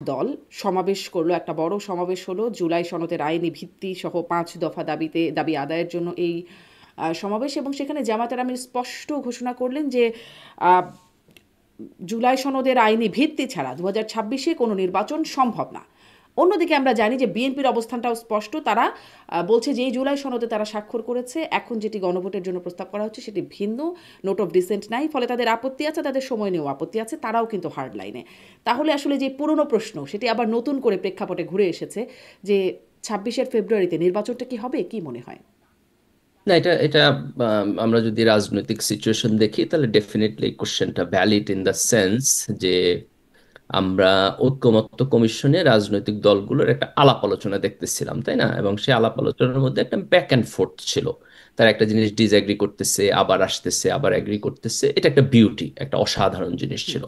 দল সমাবেশ করলো, একটা বড় সমাবেশ হলো জুলাই সনদের আইনি ভিত্তি সহ ৫ দফা দাবি আদায়ের জন্য এই সমাবেশ। এবং সেখানে জামায়াতের আমির স্পষ্ট ঘোষণা করলেন যে আহ, জুলাই সনদের আইনি ভিত্তি ছাড়া 2026-এ কোনো নির্বাচন সম্ভব না। অন্যদিকে আমরা জানি যে বিএনপির অবস্থানটাও স্পষ্ট, তারা বলছে যে এই জুলাই সনদে তারা স্বাক্ষর করেছে, এখন যেটি গণভোটের জন্য প্রস্তাব করা হচ্ছে সেটি ভিন্ন, নোট অফ ডিসেন্ট নাই, ফলে তাদের আপত্তি আছে, তাদের সময় নিয়েও আপত্তি আছে, তারাও কিন্তু হার্ড লাইনে। তাহলে আসলে যে পুরনো প্রশ্ন সেটি আবার নতুন করে প্রেক্ষাপটে ঘুরে এসেছে যে 26শে ফেব্রুয়ারিতে নির্বাচনটা কি হবে, কি মনে হয়? না, এটা এটা আমরা যদি রাজনৈতিক সিচুয়েশন দেখি তাহলে ডেফিনেটলি কোশ্চেনটা ভ্যালিড ইন দ্য সেন্স যে আমরা ঐকমত্য কমিশনে রাজনৈতিক দলগুলোর একটা আলাপ আলোচনা দেখতেছিলাম, তাই না? এবং সেই আলাপ আলোচনার মধ্যে একটা ব্যাক অ্যান্ড ফোর্থ ছিল। তারা একটা জিনিস ডিসএগ্রি করতেছে, আবার আসতেছে, আবার এগ্রি করতেছে। এটা একটা বিউটি, একটা অসাধারণ জিনিস ছিল।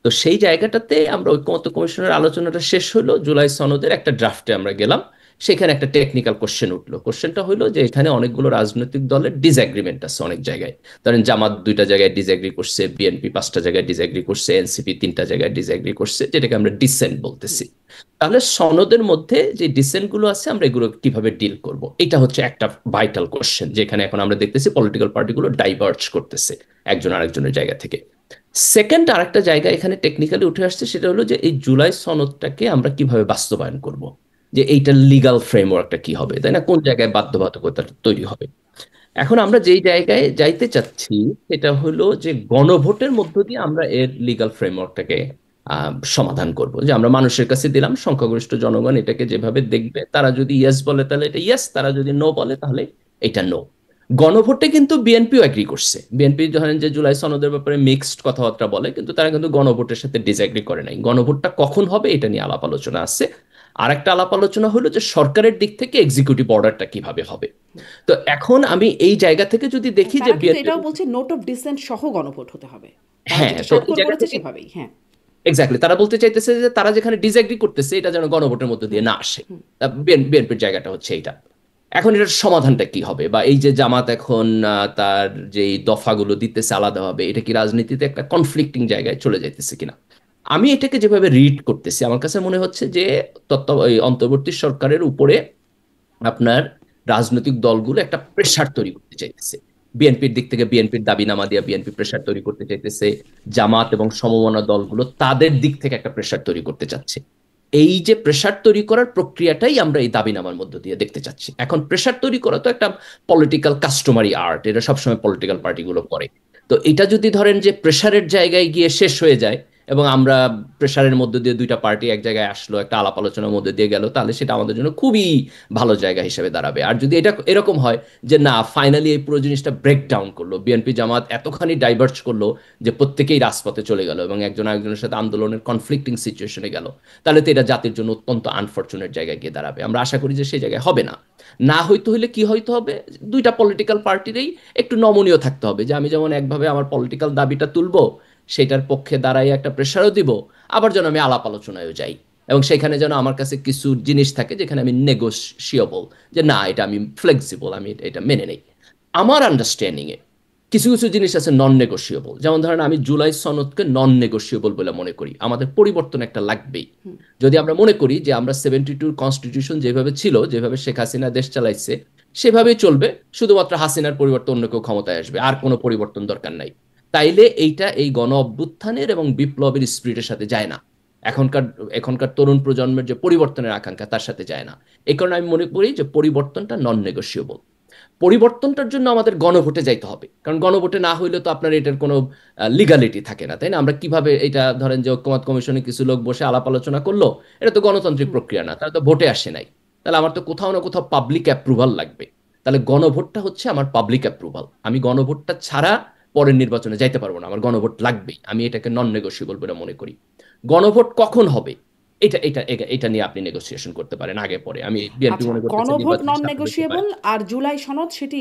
তো সেই জায়গাটাতে আমরা ঐকমত্য কমিশনের আলোচনাটা শেষ হলো, জুলাই সনদের একটা ড্রাফটে আমরা গেলাম। সেখানে একটা টেকনিক্যাল কোশ্চেন উঠলো। কোশ্চেনটা হলো যে এখানে অনেকগুলো রাজনৈতিক দলের ডিসএগ্রিমেন্ট আছে অনেক জায়গায়। ধরেন জামাত 2টা জায়গায় ডিসএগ্রি করছে, বিএনপি 5টা জায়গায় ডিসএগ্রি করছে, এনসিপি 3টা জায়গায় ডিসএগ্রি করছে, যেটাকে আমরা ডিসেন্ট বলতেছি। তাহলে সনদের মধ্যে যে ডিসেন্ট গুলো আছে আমরা এগুলো কিভাবে ডিল করব, এটা হচ্ছে একটা ভাইটাল কোশ্চেন, যেখানে এখন আমরা দেখতেছি পলিটিক্যাল পার্টিগুলো ডাইভার্জ করতেছে একজন আরেকজনের জায়গা থেকে। সেকেন্ড আরেকটা জায়গা এখানে টেকনিক্যালি উঠে আসছে, সেটা হলো যে এই জুলাই সনদটাকে আমরা কিভাবে বাস্তবায়ন করব, যে এইটার লিগাল ফ্রেমওয়ার্কটা কি হবে, তাই না? কোন জায়গায় বাধ্যবাধকতা তৈরি হবে। এখন আমরা যেই জায়গায় যাইতে চাচ্ছি সেটা হলো যে গণভোটের মধ্য দিয়ে আমরা এর লিগাল ফ্রেমওয়ার্কটাকে সমাধান করব। যে আমরা মানুষের কাছে দিলাম, সংখ্যাগরিষ্ঠ জনগণ এটাকে যেভাবে দেখবে, তারা যদি ইয়েস বলে তাহলে এটা ইয়েস, তারা যদি নো বলে তাহলে এটা নো। গণভোটে কিন্তু বিএনপিও এগ্রি করছে। বিএনপি ধরেন যে জুলাই সনদের ব্যাপারে মিক্সড কথাবার্তা বলে, কিন্তু তারা কিন্তু গণভোটের সাথে ডিসএগ্রি করে নাই। গণভোটটা কখন হবে এটা নিয়ে আলাপ আলোচনা আছে। আর একটা আলাপ আলোচনা হলো যে সরকারের দিক থেকে এক্সিকিউটিভ অর্ডারটা কিভাবে হবে। তো এখন আমি এই জায়গা থেকে যদি দেখি যে তারা কিন্তু বিএনপি, এটাও বলছে নোট অফ ডিসেন্ট সহ গণভোট হতে হবে, তারা হ্যাঁ, যেটা তো এই স্বাক্ষর জায়গা করেছে থেকে সেভাবেই। হ্যাঁ। এক্স্যাক্টলি তারা বলতে চাইতেছে যে তারা যেখানে ডিসএগ্রি করতেছে এটা যেন গণভোটের মধ্যে দিয়ে না আসে। বিএনপির জায়গাটা হচ্ছে এইটা। এখন এটার সমাধানটা কি হবে, বা এই যে জামাত এখন তার যে দফাগুলো দিতেছে আলাদাভাবে, এটা কি রাজনীতিতে একটা কনফ্লিক্টিং জায়গায় চলে যাইতেছে কিনা? আমি এটাকে যেভাবে রিড করতেছি আমার কাছে মনে হচ্ছে যে এই অন্তর্বর্তী সরকারের উপরে আপনার রাজনৈতিক দলগুলো একটা প্রেসার তৈরি করতে চাইতেছে। বিএনপির দিক থেকে বিএনপির দাবিনামা দিয়ে বিএনপি প্রেসার তৈরি করতে চাইতেছে। জামাত এবং সমমনা দলগুলো তাদের দিক থেকে একটা প্রেসার তৈরি করতে চাচ্ছে। এই যে প্রেসার তৈরি করার প্রক্রিয়াটাই আমরা এই দাবিনামার মধ্য দিয়ে দেখতে চাচ্ছি। এখন প্রেসার তৈরি করা তো একটা পলিটিক্যাল কাস্টমারি আর্ট, এটা সবসময় পলিটিক্যাল পার্টিগুলো করে। তো এটা যদি ধরেন যে প্রেসারের জায়গায় গিয়ে শেষ হয়ে যায় এবং আমরা প্রেসারের মধ্যে দিয়ে 2টা পার্টি এক জায়গায় আসলো, একটা আলাপ আলোচনার মধ্যে দিয়ে গেল, তাহলে সেটা আমাদের জন্য খুবই ভালো জায়গা হিসেবে দাঁড়াবে। আর যদি এটা এরকম হয় যে না, ফাইনালি এই পুরো জিনিসটা ব্রেক ডাউন করলো, বিএনপি জামাত এতখানি ডাইভার্জ করলো যে প্রত্যেকেই রাজপথে চলে গেল এবং একজন আরেকজনের সাথে আন্দোলনের কনফ্লিক্টিং সিচুয়েশনে গেল, তাহলে তো এটা জাতির জন্য অত্যন্ত আনফরচুনেট জায়গায় গিয়ে দাঁড়াবে। আমরা আশা করি যে সেই জায়গায় হবে না। না হইতে হইলে কি হইতে হবে, 2টা পলিটিক্যাল পার্টিরই একটু নমনীয় থাকতে হবে, যে আমি যেমন একভাবে আমার পলিটিক্যাল দাবিটা তুলবো, সেটার পক্ষে দাঁড়াই একটা প্রেশারও দিব, আবার যেন আমি আলাপ আলোচনায়ও যাই, এবং সেখানে যেন আমার কাছে কিছু জিনিস থাকে যেখানে আমি নেগোশিয়েবল, যে না এটা আমি ফ্লেক্সিবল, আমি এটা মেনে নেই। আমার আন্ডারস্ট্যান্ডিং এ কিছু কিছু জিনিস আছে নন নেগোশিয়েবল। যেমন ধরেন আমি জুলাই সনদকে নন নেগোশিয়েবল বলে মনে করি। আমাদের পরিবর্তন একটা লাগবেই। যদি আমরা মনে করি যে আমরা 72 কনস্টিটিউশন যেভাবে ছিল, যেভাবে শেখ হাসিনা দেশ চালাইছে সেভাবেই চলবে, শুধুমাত্র হাসিনার পরিবর্তন অন্য কেউ ক্ষমতায় আসবে, আর কোনো পরিবর্তন দরকার নাই, তাইলে এইটা এই গণ অভ্যুত্থানের এবং বিপ্লবের স্পিরিটের সাথে যায় না। এখনকার এখনকার তরুণ প্রজন্মের যে পরিবর্তনের আকাঙ্ক্ষা তার সাথে যায় না। এই কারণে আমি মনে করি যে পরিবর্তনটা নন নেগোশিয়েবল। পরিবর্তনটার জন্য আমাদের গণভোটে যাইতে হবে, কারণ গণভোটে না হইলে তো আপনার এটার কোনো লিগালিটি থাকে না, তাই না? আমরা কিভাবে এটা, ধরেন যে ঐক্যমত কমিশনে কিছু লোক বসে আলাপ আলোচনা করলো, এটা তো গণতান্ত্রিক প্রক্রিয়া না, তারা তো ভোটে আসে নাই। তাহলে আমার তো কোথাও না কোথাও পাবলিক অ্যাপ্রুভাল লাগবে। তাহলে গণভোটটা হচ্ছে আমার পাবলিক অ্যাপ্রুভাল। আমি গণভোটটা ছাড়া পরের নির্বাচনে যাইতে পারবো না, আমার গণভোট লাগবেই। আমি এটাকে নন নেগোশিয়েবল বলে মনে করি। গণভোট কখন হবে, এটা এটা এটা নিয়ে আপনি নেগোসিয়েশন করতে পারেন আগে পরে। আমি বিএনপি আচ্ছা, মনে করতেছে গণভোট নির্বাচনের নন সামনে হইতে পারে। নেগোশিয়েবল আর জুলাই সনদ সেটি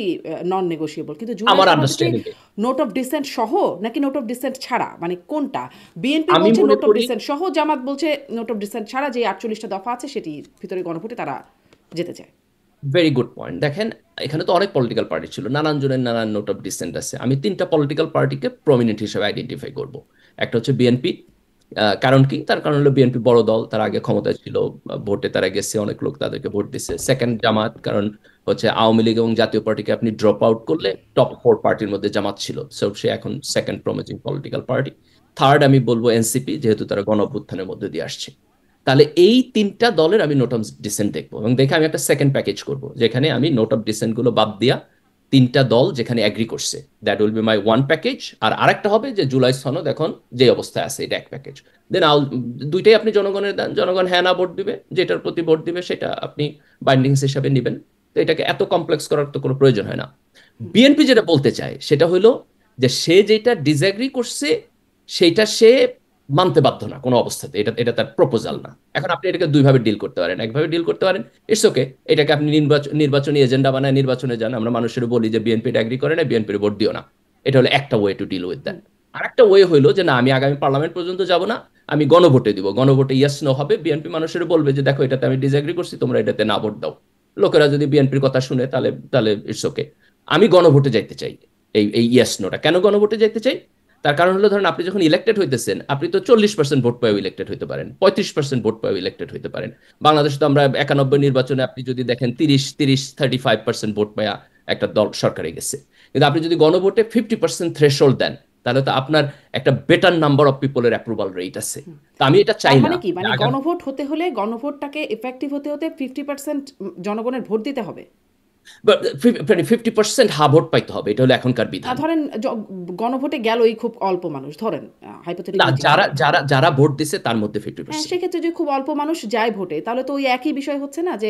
নন নেগোশিয়েবল, কিন্তু জুলাই আমার সনদে কি আন্ডারস্ট্যান্ডিং নোট অফ ডিসেন্ট সহ নাকি নোট অফ ডিসেন্ট ছাড়া, মানে কোনটা? বিএনপি আমি বলছে মনে নোট অফ করি, ডিসেন্ট সহ, জামাত বলছে নোট অফ ডিসেন্ট ছাড়া, যে 48টা দফা আছে সেটি ভিতরে গণভোটে তারা যেতে চায়। Very good point. দেখেন, এখানে তো অনেক পলিটিক্যাল পার্টি ছিল, নানান জনের নানান নোট অফ ডিসেন্ট আছে। আমি 3টা পলিটিক্যাল পার্টিকে প্রমিনেন্ট হিসেবে আইডেন্টিফাই করব। একটা হচ্ছে বিএনপি, কারণ কি? তার কারণ হলো বিএনপি বড় দল, তার আগে ক্ষমতায় ছিল, ভোটে তারা গেছে, অনেক লোক তাদেরকে ভোট দিচ্ছে। সেকেন্ড জামাত, কারণ হচ্ছে আওয়ামী লীগ এবং জাতীয় পার্টিকে আপনি ড্রপ আউট করলে টপ 4 পার্টির মধ্যে জামাত ছিল, সো সে এখন second promising political party. Third আমি বলবো এনসিপি, যেহেতু তারা গণ অভ্যুত্থানের মধ্যে দিয়ে আসছে। তাহলে এই তিনটা দলের আমি নোট অফ ডিসেন্ট দেখবো, এবং দেখে আমি একটা সেকেন্ড প্যাকেজ করব, যেখানে আমি নোট অফ ডিসেন্ট গুলো বাদ দিয়া তিনটা দল যেখানে অ্যাগ্রি করছে, that will be my one package. আর আরেকটা হবে যে জুলাই সনদ এখন যে অবস্থায় আছে, এটা এক প্যাকেজ। দেন দুইটাই আপনি জনগণের দেন, জনগণ হ্যাঁ না ভোট দিবে, যেটার প্রতি ভোট দিবে সেটা আপনি বাইন্ডিংস হিসাবে নেবেন। তো এটাকে এত কমপ্লেক্স করার তো কোনো প্রয়োজন হয় না। বিএনপি যেটা বলতে চায় সেটা হলো যে সে যেটা ডিসএগ্রি করছে সেইটা সে মানতে বাধ্য না কোনো অবস্থাতে, এটা এটা তার প্রপোজাল না। এখন আপনি এটাকে দুইভাবে ডিল করতে পারেন, একভাবে ডিল করতে পারেন, ইটস ওকে, এটাকে আপনি নির্বাচনী এজেন্ডা বানায় নির্বাচনে যান, আমরা মানুষের বলি যে বিএনপি এটা এগ্রি করে না, বিএনপির ভোট দিও না। এটা হলো একটা way to deal with that. আরেকটা ওয়ে হইলো যে না, আমি আগামী পার্লামেন্ট পর্যন্ত যাব না, আমি গণভোটে দিব, গণভোটে ইয়েস নো হবে, বিএনপি মানুষের বলবে যে দেখো এটাতে আমি ডিসএগ্রি করছি, তোমরা এটাতে না ভোট দাও। লোকেরা যদি বিএনপির কথা শুনে তাহলে তাহলে ইটস ওকে। আমি গণভোটে যাইতে চাই, এই এই ইয়েস নোটা কেন গণভোটে যাইতে চাই? তার কারণ হলো ধরেন আপনি যখন ইলেক্টেড হইতেছেন, আপনি তো 40% ভোট পাও ইলেক্টেড হইতে পারেন, 35% ভোট পাও ইলেক্টেড হইতে পারেন। বাংলাদেশে তো আমরা 91 নির্বাচনে আপনি যদি দেখেন 35% ভোট পায়া একটা দল সরকারে গেছে। কিন্তু আপনি যদি গণভোটে 50% থ্রেশহোল্ড দেন, তাহলে তো আপনার একটা বেটার নাম্বার অফ পিপলের অ্যাপ্রুভাল রেট আছে। তো আমি এটা চাই তার না মানে কি, মানে গণভোট হতে হলে গণভোটটাকে এফেক্টিভ হতে হতে 50% জনগণের ভোট দিতে হবে? 50% হা ভোট পাইতে হবে, এটা হলো এখনকার বিধান। ধরেন গণভোটে গেলই খুব অল্প মানুষ, ধরেন না, হাইপোথেটিক্যালি যারা যারা যারা ভোট দিছে তার মধ্যে হ্যাঁ, 50%। সেক্ষেত্রে যদি খুব অল্প মানুষ যায় ভোটে, তাহলে তো ওই একই বিষয় হচ্ছে না যে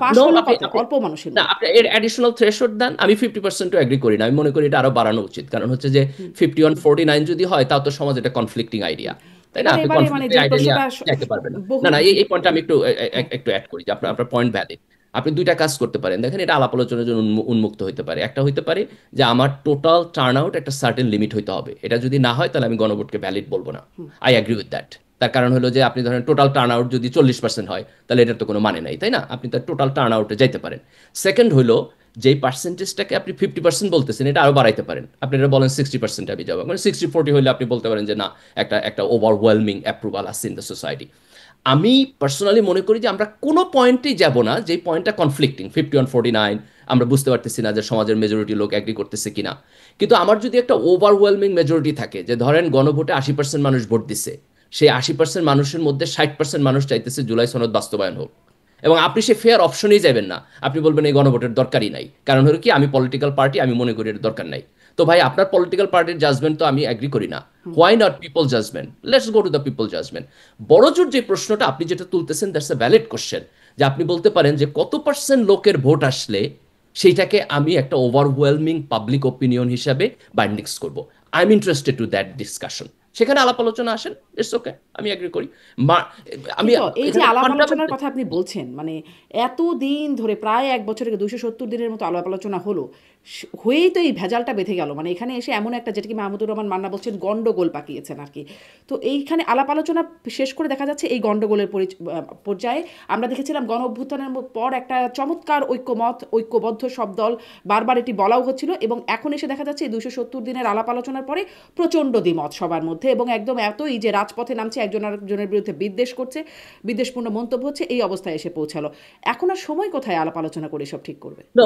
পাশ নো, হলো আপনি কত আপনি অল্প মানুষের না, লোক। আপনি এর অ্যাডিশনাল থ্রেশহোল্ড দেন। আমি 50% এগ্রি করি না, আমি মনে করি এটা আরো বাড়ানো উচিত। কারণ হচ্ছে যে 51-49 যদি হয়, তাও তো সমাজ এটা কনফ্লিক্টিং আইডিয়া, তাই না? এবারে আপনি এবারে মানে কনফ্লিক্টিং যে আইডিয়া নিয়ে প্রশ্নটা যাইতে পারবেন না। বহু না না, এই পয়েন্টটা আমি একটু হ্যাঁ একটু অ্যাড করি যে আপনার আপনার পয়েন্ট ভ্যালিড। আপনি দুইটা কাজ করতে পারেন, দেখেন এটা আলাপ আলোচনার জন্য উন্মুক্ত হতে পারে। একটা হইতে পারে যে আমার টোটাল টার্ন আউট একটা সার্টেন লিমিট হইতে হবে, এটা যদি না হয় তাহলে আমি গণভোটকে ভ্যালিড বলবো না। I agree with that. তার কারণ হলো যে আপনি ধরেন টোটাল টার্ন আউট যদি 40% হয়, তাহলে এটার তো কোনো মানে নাই, তাই না? আপনি তার টোটাল টার্ন আউটে যাইতে পারেন। সেকেন্ড হলো, যেই পার্সেন্টেজটাকে আপনি 50% বলতেছেন, এটা আরো বাড়াইতে পারেন। আপনি এটা বলেন 60% আমি যাবো, মানে 60-40 হলে আপনি বলতে পারেন যে না, একটা একটা ওভারওয়েলমিং অ্যাপ্রুভাল আছে ইন দ্য সোসাইটি। আমি পার্সোনালি মনে করি যে আমরা কোনো পয়েন্টেই যাব না যে পয়েন্টটা কনফ্লিক্টিং, 51-49, আমরা বুঝতে পারতেছি না যে সমাজের মেজরিটি লোক অ্যাগ্রি করতেছে কিনা। কিন্তু আমার যদি একটা ওভারওয়েলমিং মেজরিটি থাকে, যে ধরেন গণভোটে 80% মানুষ ভোট দিছে, সেই 80% মানুষের মধ্যে 60% মানুষ চাইতেছে জুলাই সনদ বাস্তবায়ন হোক, এবং আপনি সে ফেয়ার অপশনেই যাবেন না, আপনি বলবেন এই গণভোটের দরকারই নাই। কারণ হলো কি, আমি পলিটিক্যাল পার্টি, আমি মনে করি এর দরকার নাই। তো ভাই, আপনার পলিটিক্যাল পার্টির জাজমেন্ট তো আমি এগ্রি করি না। Why not people judgement? Let's go to the people judgement. বড় জোর যে প্রশ্নটা আপনি যেটা তুলতেছেন, দ্যাটস এ ভ্যালিড কোশ্চেন, যে আপনি বলতে পারেন যে কত পার্সেন্ট লোকের ভোট আসলে সেইটাকে আমি একটা ওভারওয়েলমিং পাবলিক ওপিনিয়ন হিসাবে বাইন্ডিংস করব। I am interested to that discussion. সেখানে আলাপ আলোচনা আসেন, ইটস ওকে, আমি এগ্রি করি। আমি কিন্তু এই যে এখানে আলাপ আলোচনার ফান্ডামেন্টাল কথা আপনি বলছেন, মানে এতদিন ধরে প্রায় 1 বছর 270 দিনের মতো আলাপ আলোচনা হলো, হয়েই তো এই ভেজালটা বেঁধে গেল। মানে এখানে এসে এমন একটা, যেটা কি মাহমুদুর রহমান মান্না বলছেন, গন্ডগোল পাকিয়েছেন আর কি। তো এইখানে আলাপ আলোচনা শেষ করে দেখা যাচ্ছে এই গন্ডগোলের পর্যায়ে আমরা দেখেছিলাম গণ অভ্যুত্থানের পর একটা চমৎকার ঐক্যবদ্ধ সব দল, বারবার এটি বলাও হচ্ছিল, এবং এখন এসে দেখা যাচ্ছে এই 270 দিনের আলাপ আলোচনার পরে প্রচণ্ড দ্বিমত সবার মধ্যে, এবং একদম এতই যে রাজপথে নামছে, একজন আরেকজনের বিরুদ্ধে বিদ্বেষ করছে, বিদ্বেষপূর্ণ মন্তব্য হচ্ছে, এই অবস্থায় এসে পৌঁছালো। এখন আর সময় কোথায় আলাপ আলোচনা করে সব ঠিক করবে? No,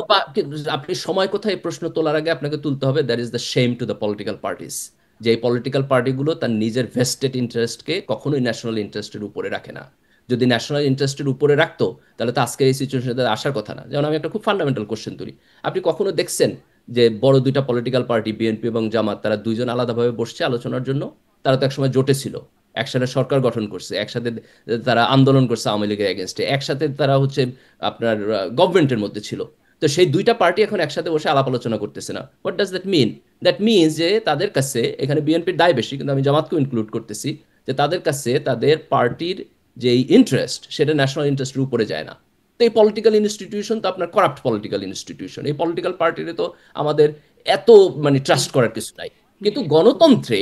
আপনি সময় কোথায় এই প্রশ্ন তোলার আগে আপনাকে তুলতে হবে, that is the shame to the political parties, যে এই পলিটিক্যাল পার্টিগুলো তার নিজের ভেস্টেড ইন্টারেস্টকে কখনোই ন্যাশনাল ইন্টারেস্টের উপরে রাখে না। যদি ন্যাশনাল ইন্টারেস্টের উপরে রাখতো, তাহলে তো আজকের এই সিচুয়েশনে আসার কথা না। যেমন আমি একটা খুব ফান্ডামেন্টাল কোশ্চেন তুলি, আপনি কখনো দেখছেন যে বড় দুইটা পলিটিক্যাল পার্টি বিএনপি এবং জামাত, তারা দুইজন আলাদাভাবে বসছে আলোচনার জন্য? তারা তো একসময় জোটে ছিল, একসাথে সরকার গঠন করছে, একসাথে তারা আন্দোলন করছে আওয়ামী লীগের এগেনস্টে, একসাথে তারা হচ্ছে আপনার গভর্নমেন্টের মধ্যে ছিল। তো সেই দুইটা পার্টি এখন একসাথে বসে আলাপ আলোচনা করতেছে না। What does that mean? That means যে তাদের কাছে, এখানে বিএনপির দায় বেশি, কিন্তু আমি জামাতকেও ইনক্লুড করতেছি, যে তাদের কাছে তাদের পার্টির যে ইন্টারেস্ট, সেটা ন্যাশনাল ইন্টারেস্টের উপরে যায় না। তো এই পলিটিক্যাল ইনস্টিটিউশন তো আপনার করাপ্ট পলিটিক্যাল ইনস্টিটিউশন, এই পলিটিক্যাল পার্টিরে তো আমাদের এত মানে ট্রাস্ট করার কিছু নাই। কিন্তু গণতন্ত্রে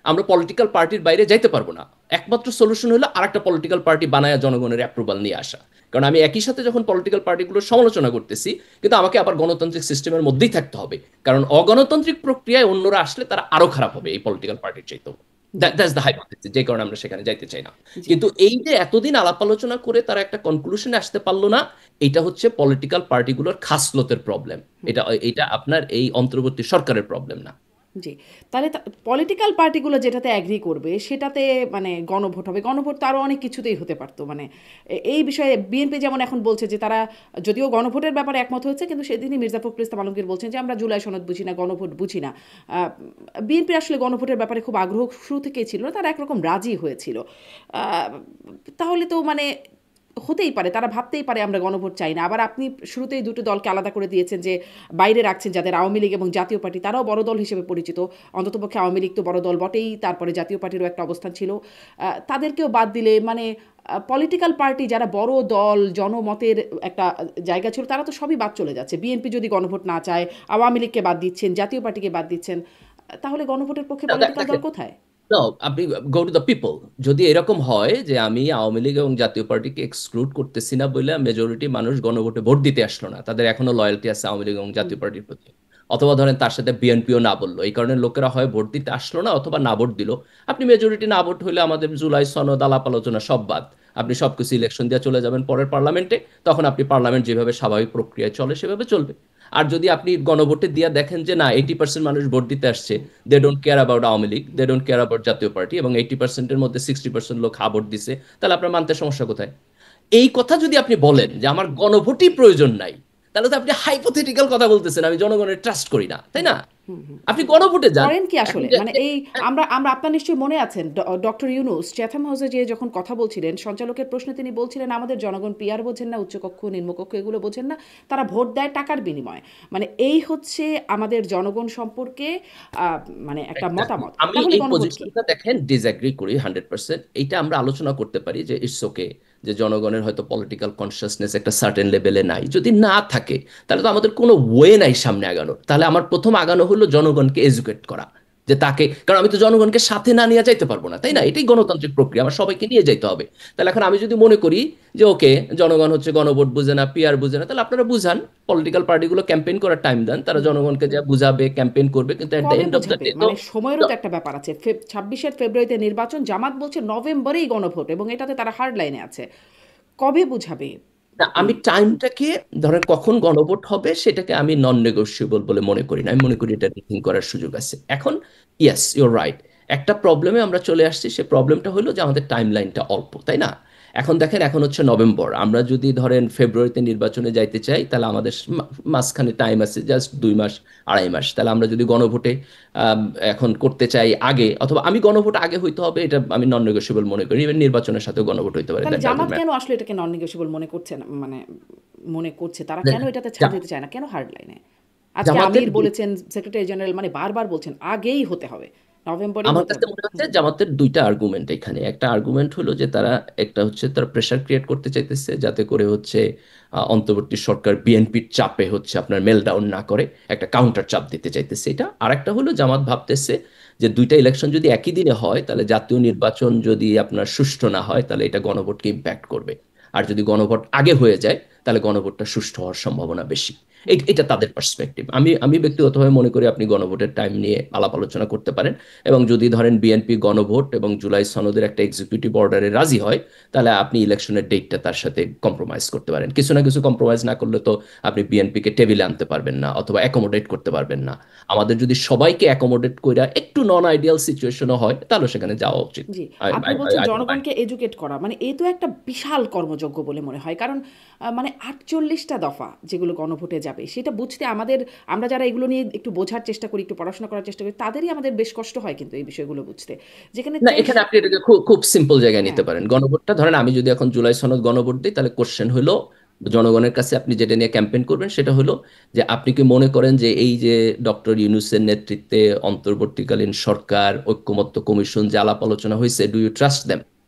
আমরা পলিটিক্যাল পার্টির বাইরে যাইতে পারবো না। একমাত্র সলিউশন হলো আরেকটা পলিটিক্যাল পার্টি বানায় জনগণের অ্যাপ্রুভাল নিয়ে আসা। কারণ আমি একই সাথে যখন পলিটিক্যাল পার্টিগুলোর সমালোচনা করতেছি, কিন্তু আমাকে আবার গণতান্ত্রিক সিস্টেমের মধ্যেই থাকতে হবে, কারণ অগণতান্ত্রিক প্রক্রিয়ায় অন্যরা আসলে তারা আরো খারাপ হবে এই পলিটিক্যাল পার্টির চাইতেও। জি দ্যাটস দ্য হাইপোথেসিস, যে কারণে আমরা সেখানে যাইতে চাই না। জি কিন্তু এই যে এতদিন আলাপ আলোচনা করে তারা একটা কনক্লুশনে আসতে পারলো না, এটা হচ্ছে পলিটিক্যাল পার্টিগুলোর খাসলতের প্রবলেম। এটা এটা আপনার এই অন্তর্বর্তী সরকারের প্রবলেম না। জি। তাহলে পলিটিক্যাল পার্টিগুলো যেটাতে অ্যাগ্রি করবে সেটাতে মানে গণভোট হবে। গণভোট তো আরও অনেক কিছুতেই হতে পারতো। মানে এই বিষয়ে বিএনপি যেমন এখন বলছে যে তারা যদিও গণভোটের ব্যাপারে একমত হয়েছে, কিন্তু সেদিনই মির্জা ফখরুল ইসলাম আলমগীর বলছেন যে আমরা জুলাই সনদ বুঝি না, গণভোট বুঝি না। বিএনপি আসলে গণভোটের ব্যাপারে খুব আগ্রহ শুরু থেকেই ছিল না, তারা একরকম রাজি হয়েছিল। তাহলে তো মানে হতেই পারে, তারা ভাবতেই পারে আমরা গণভোট চাই না। আবার আপনি শুরুতেই দুটো দলকে আলাদা করে দিয়েছেন, যে বাইরে রাখছেন যাদের আওয়ামী লীগ এবং জাতীয় পার্টি, তারাও বড় দল হিসেবে পরিচিত। অন্ততপক্ষে আওয়ামী লীগ তো বড় দল বটেই, তারপরে জাতীয় পার্টিরও একটা অবস্থান ছিল। তাদেরকেও বাদ দিলে মানে পলিটিক্যাল পার্টি যারা বড় দল, জনমতের একটা জায়গা ছিল, তারা তো সবই বাদ চলে যাচ্ছে। বিএনপি যদি গণভোট না চায়, আওয়ামী লীগকে বাদ দিচ্ছেন, জাতীয় পার্টিকে বাদ দিচ্ছেন, তাহলে গণভোটের পক্ষে পলিটিক্যাল দল দেখেন, কোথায়? No, আপনি গো টু দ্য পিপল। যদি এরকম হয় যে আমি আওয়ামী লীগ এবং জাতীয় পার্টিকে এক্সক্লুড করতেছি না বলে মেজরিটি মানুষ গণভোটে ভোট দিতে আসলো না, তাদের এখনো লয়্যালটি আছে আওয়ামী লীগ এবং জাতীয় পার্টির প্রতি, অথবা ধরেন তার সাথে বিএনপিও না বললো, এই কারণে লোকেরা হয় ভোট দিতে আসলো না অথবা না ভোট দিল। আপনি মেজরিটি না ভোট হলে আমাদের জুলাই সনদ আলাপ আলোচনা সব বাদ, আপনি সবকিছু ইলেকশন দিয়ে চলে যাবেন পরের পার্লামেন্টে, তখন আপনি পার্লামেন্ট যেভাবে স্বাভাবিক প্রক্রিয়ায় চলে সেভাবে চলবে। আর যদি আপনি গণভোটে দিয়ে দেখেন যে না 80% মানুষ ভোট দিতে আসছে, they don't care about Awami League, they don't care about Jatiya Party, এবং 80%-এর মধ্যে 60% লোক হা ভোট দিছে, তাহলে আপনার মানতে সমস্যা কোথায়? এই কথা যদি আপনি বলেন যে আমার গণভোটই প্রয়োজন নাই, তাহলে তো আপনি হাইপোথেটিক্যাল কথা বলতেছেন, আমি জনগণের ট্রাস্ট করি না, তাই না? আপনি গণভোটে যান। করেন কি এখন আসলে? যে মানে যে- এই আমরা আমরা আপনার নিশ্চয়ই মনে আছেন ডক্টর ইউনূস চ্যাথাম হাউসে যে যখন কথা বলছিলেন, সঞ্চালকের প্রশ্নে তিনি বলছিলেন আমাদের জনগণ পিআর বোঝেন না, উচ্চকক্ষ নিম্নকক্ষ এগুলো বোঝেন না, তারা ভোট দেয় টাকার বিনিময়ে। মানে এই হচ্ছে আমাদের জনগণ সম্পর্কে আহ, মানে একটা Exactly. মতামত। আমি তাহলে এই গণভোট কি? পজিশনটা দেখেন ডিসএগ্রি করি 100%। এইটা আমরা আলোচনা করতে পারি যে ইটস ওকে, যে জনগণের হয়তো পলিটিক্যাল কনসিয়াসনেস একটা সার্টেন লেভেলে নাই, যদি না থাকে তাহলে তো আমাদের কোনো ওয়ে নাই সামনে আগানোর। তাহলে আমার প্রথম আগানো হলো জনগণকে এডুকেট করা, যে তাকে, কারণ আমি তো জনগণকে সাথে না নিয়ে যাইতে পারবো না, তাই না? এটাই গণতান্ত্রিক প্রক্রিয়া, আমার সবাইকে নিয়ে যাইতে হবে। তাহলে এখন আমি যদি মনে করি যে ওকে, জনগণ হচ্ছে গণভোট বুঝে না, পিআর বুঝে না, তাহলে আপনারা বুঝান, পলিটিক্যাল পার্টিগুলো ক্যাম্পেইন করার টাইম দেন, তারা জনগণকে যা বুঝাবে, ক্যাম্পেইন করবে, কিন্তু এট দ্য কবে এন্ড অফ দ্য বুঝাবে? ডে তো মানে সময়েরও তো একটা ব্যাপার আছে। 26শে ফেব্রুয়ারিতে নির্বাচন, জামাত বলছে নভেম্বরেই গণভোট, এবং এটাতে তারা হার্ড লাইনে আছে। কবে বুঝাবে না, এই? আমি টাইমটাকে, ধরেন কখন গণভোট হবে সেটাকে আমি নন নেগোশিয়েবল বলে মনে করি না। আমি মনে করি এটা রিথিং করার সুযোগ আছে এখন। Yes, your right. একটা প্রবলেমে আমরা চলে আসছি, সে প্রবলেমটা হলো যে আমাদের টাইম লাইনটা অল্প, তাই না? এখন দেখেন, এখন হচ্ছে নভেম্বর, আমরা যদি ধরেন ফেব্রুয়ারিতে নির্বাচনে যাইতে চাই, তাহলে আমাদের মাঝখানে টাইম আছে জাস্ট 2 মাস, 2.5 মাস। তাহলে আমরা যদি গণভোটে আম, এখন করতে চাই আগে, অথবা আমি গণভোট আগে হইতে হবে, এটা আমি নন নেগোশিয়েবল মনে করি। ইভেন নির্বাচনের সাথেও গণভোট হইতে পারে, তাহলে দ্যাট জামাত ডাজন্ট কেন আসলে এটাকে নন নেগোশিয়েবল মনে করছে না? মানে মনে করছে তারা কেন এটাতে ছাড় ম্যাটার। দিতে চায় না? কেন হার্ড লাইনে? আজকে জামাতের আমির বলেছেন, সেক্রেটারি জেনারেল মানে বারবার বলছেন আগেই হতে হবে, নভেম্বরেই আমার হতে কাছে হবে। মনে হচ্ছে জামাতের দুইটা আর্গুমেন্ট এখানে। একটা আর্গুমেন্ট হলো যে তারা, একটা হচ্ছে তারা প্রেসার ক্রিয়েট করতে চাইতেছে যাতে করে হচ্ছে অন্তর্বর্তী সরকার বিএনপির চাপে হচ্ছে আপনার মেল ডাউন না করে, একটা কাউন্টার চাপ দিতে চাইতেছে এটা। আর একটা হলো জামাত ভাবতেছে যে দুইটা ইলেকশন যদি একই দিনে হয়, তাহলে জাতীয় নির্বাচন যদি আপনার সুষ্ঠু না হয়, তাহলে এটা গণভোটকে ইম্প্যাক্ট করবে। আর যদি গণভোট আগে হয়ে যায়, তাহলে গণভোটটা সুষ্ঠু হওয়ার সম্ভাবনা বেশি। এটা তাদের পার্সপেক্টিভ। আমি ব্যক্তিগতভাবে মনে করি আপনি গণভোটের টাইম নিয়ে আলাপ আলোচনা করতে পারেন, এবং যদি ধরেন বিএনপি গণভোট এবং জুলাই সনদের একটা এক্সিকিউটিভ অর্ডারে রাজি হয়, তাহলে আপনি ইলেকশনের ডেটটা তার সাথে কম্প্রোমাইজ করতে পারেন। কিছু না কিছু কম্প্রোমাইজ না করলে তো আপনি বিএনপিকে টেবিলে আনতে পারবেন না, অথবা অ্যাকোমোডেট করতে পারবেন না। আমাদের যদি সবাইকে অ্যাকোমোডেট করে একটু নন আইডিয়াল সিচুয়েশনও হয়, তাহলে সেখানে যাওয়া উচিত। জি। আপনি বলছেন জনগণকে এডুকেট করা, মানে এ তো একটা বিশাল কর্মযজ্ঞ বলে মনে হয়। কারণ মানে 48টা দফা যেগুলো গণভোটে যাবে, সেটা বুঝতে আমাদের, আমরা যারা এগুলো নিয়ে একটু বোঝার চেষ্টা করি, একটু পড়াশোনা করার চেষ্টা করি, তাদেরই আমাদের বেশ কষ্ট হয় কিন্তু এই বিষয়গুলো বুঝতে। যেখানে না, 23। এখানে আপনি এটাকে খুব খুব সিম্পল জায়গায় হ্যাঁ। নিতে পারেন। গণভোটটা ধরেন আমি যদি এখন জুলাই সনদ গণভোট দিই, তাহলে কোশ্চেন হলো জনগণের কাছে আপনি যেটা নিয়ে ক্যাম্পেইন করবেন সেটা হলো যে আপনি কি মনে করেন যে এই যে ডক্টর ইউনূসের নেতৃত্বে অন্তর্বর্তীকালীন সরকার, ঐক্যমত্য কমিশন যে আলাপ আলোচনা হয়েছে, do you trust them?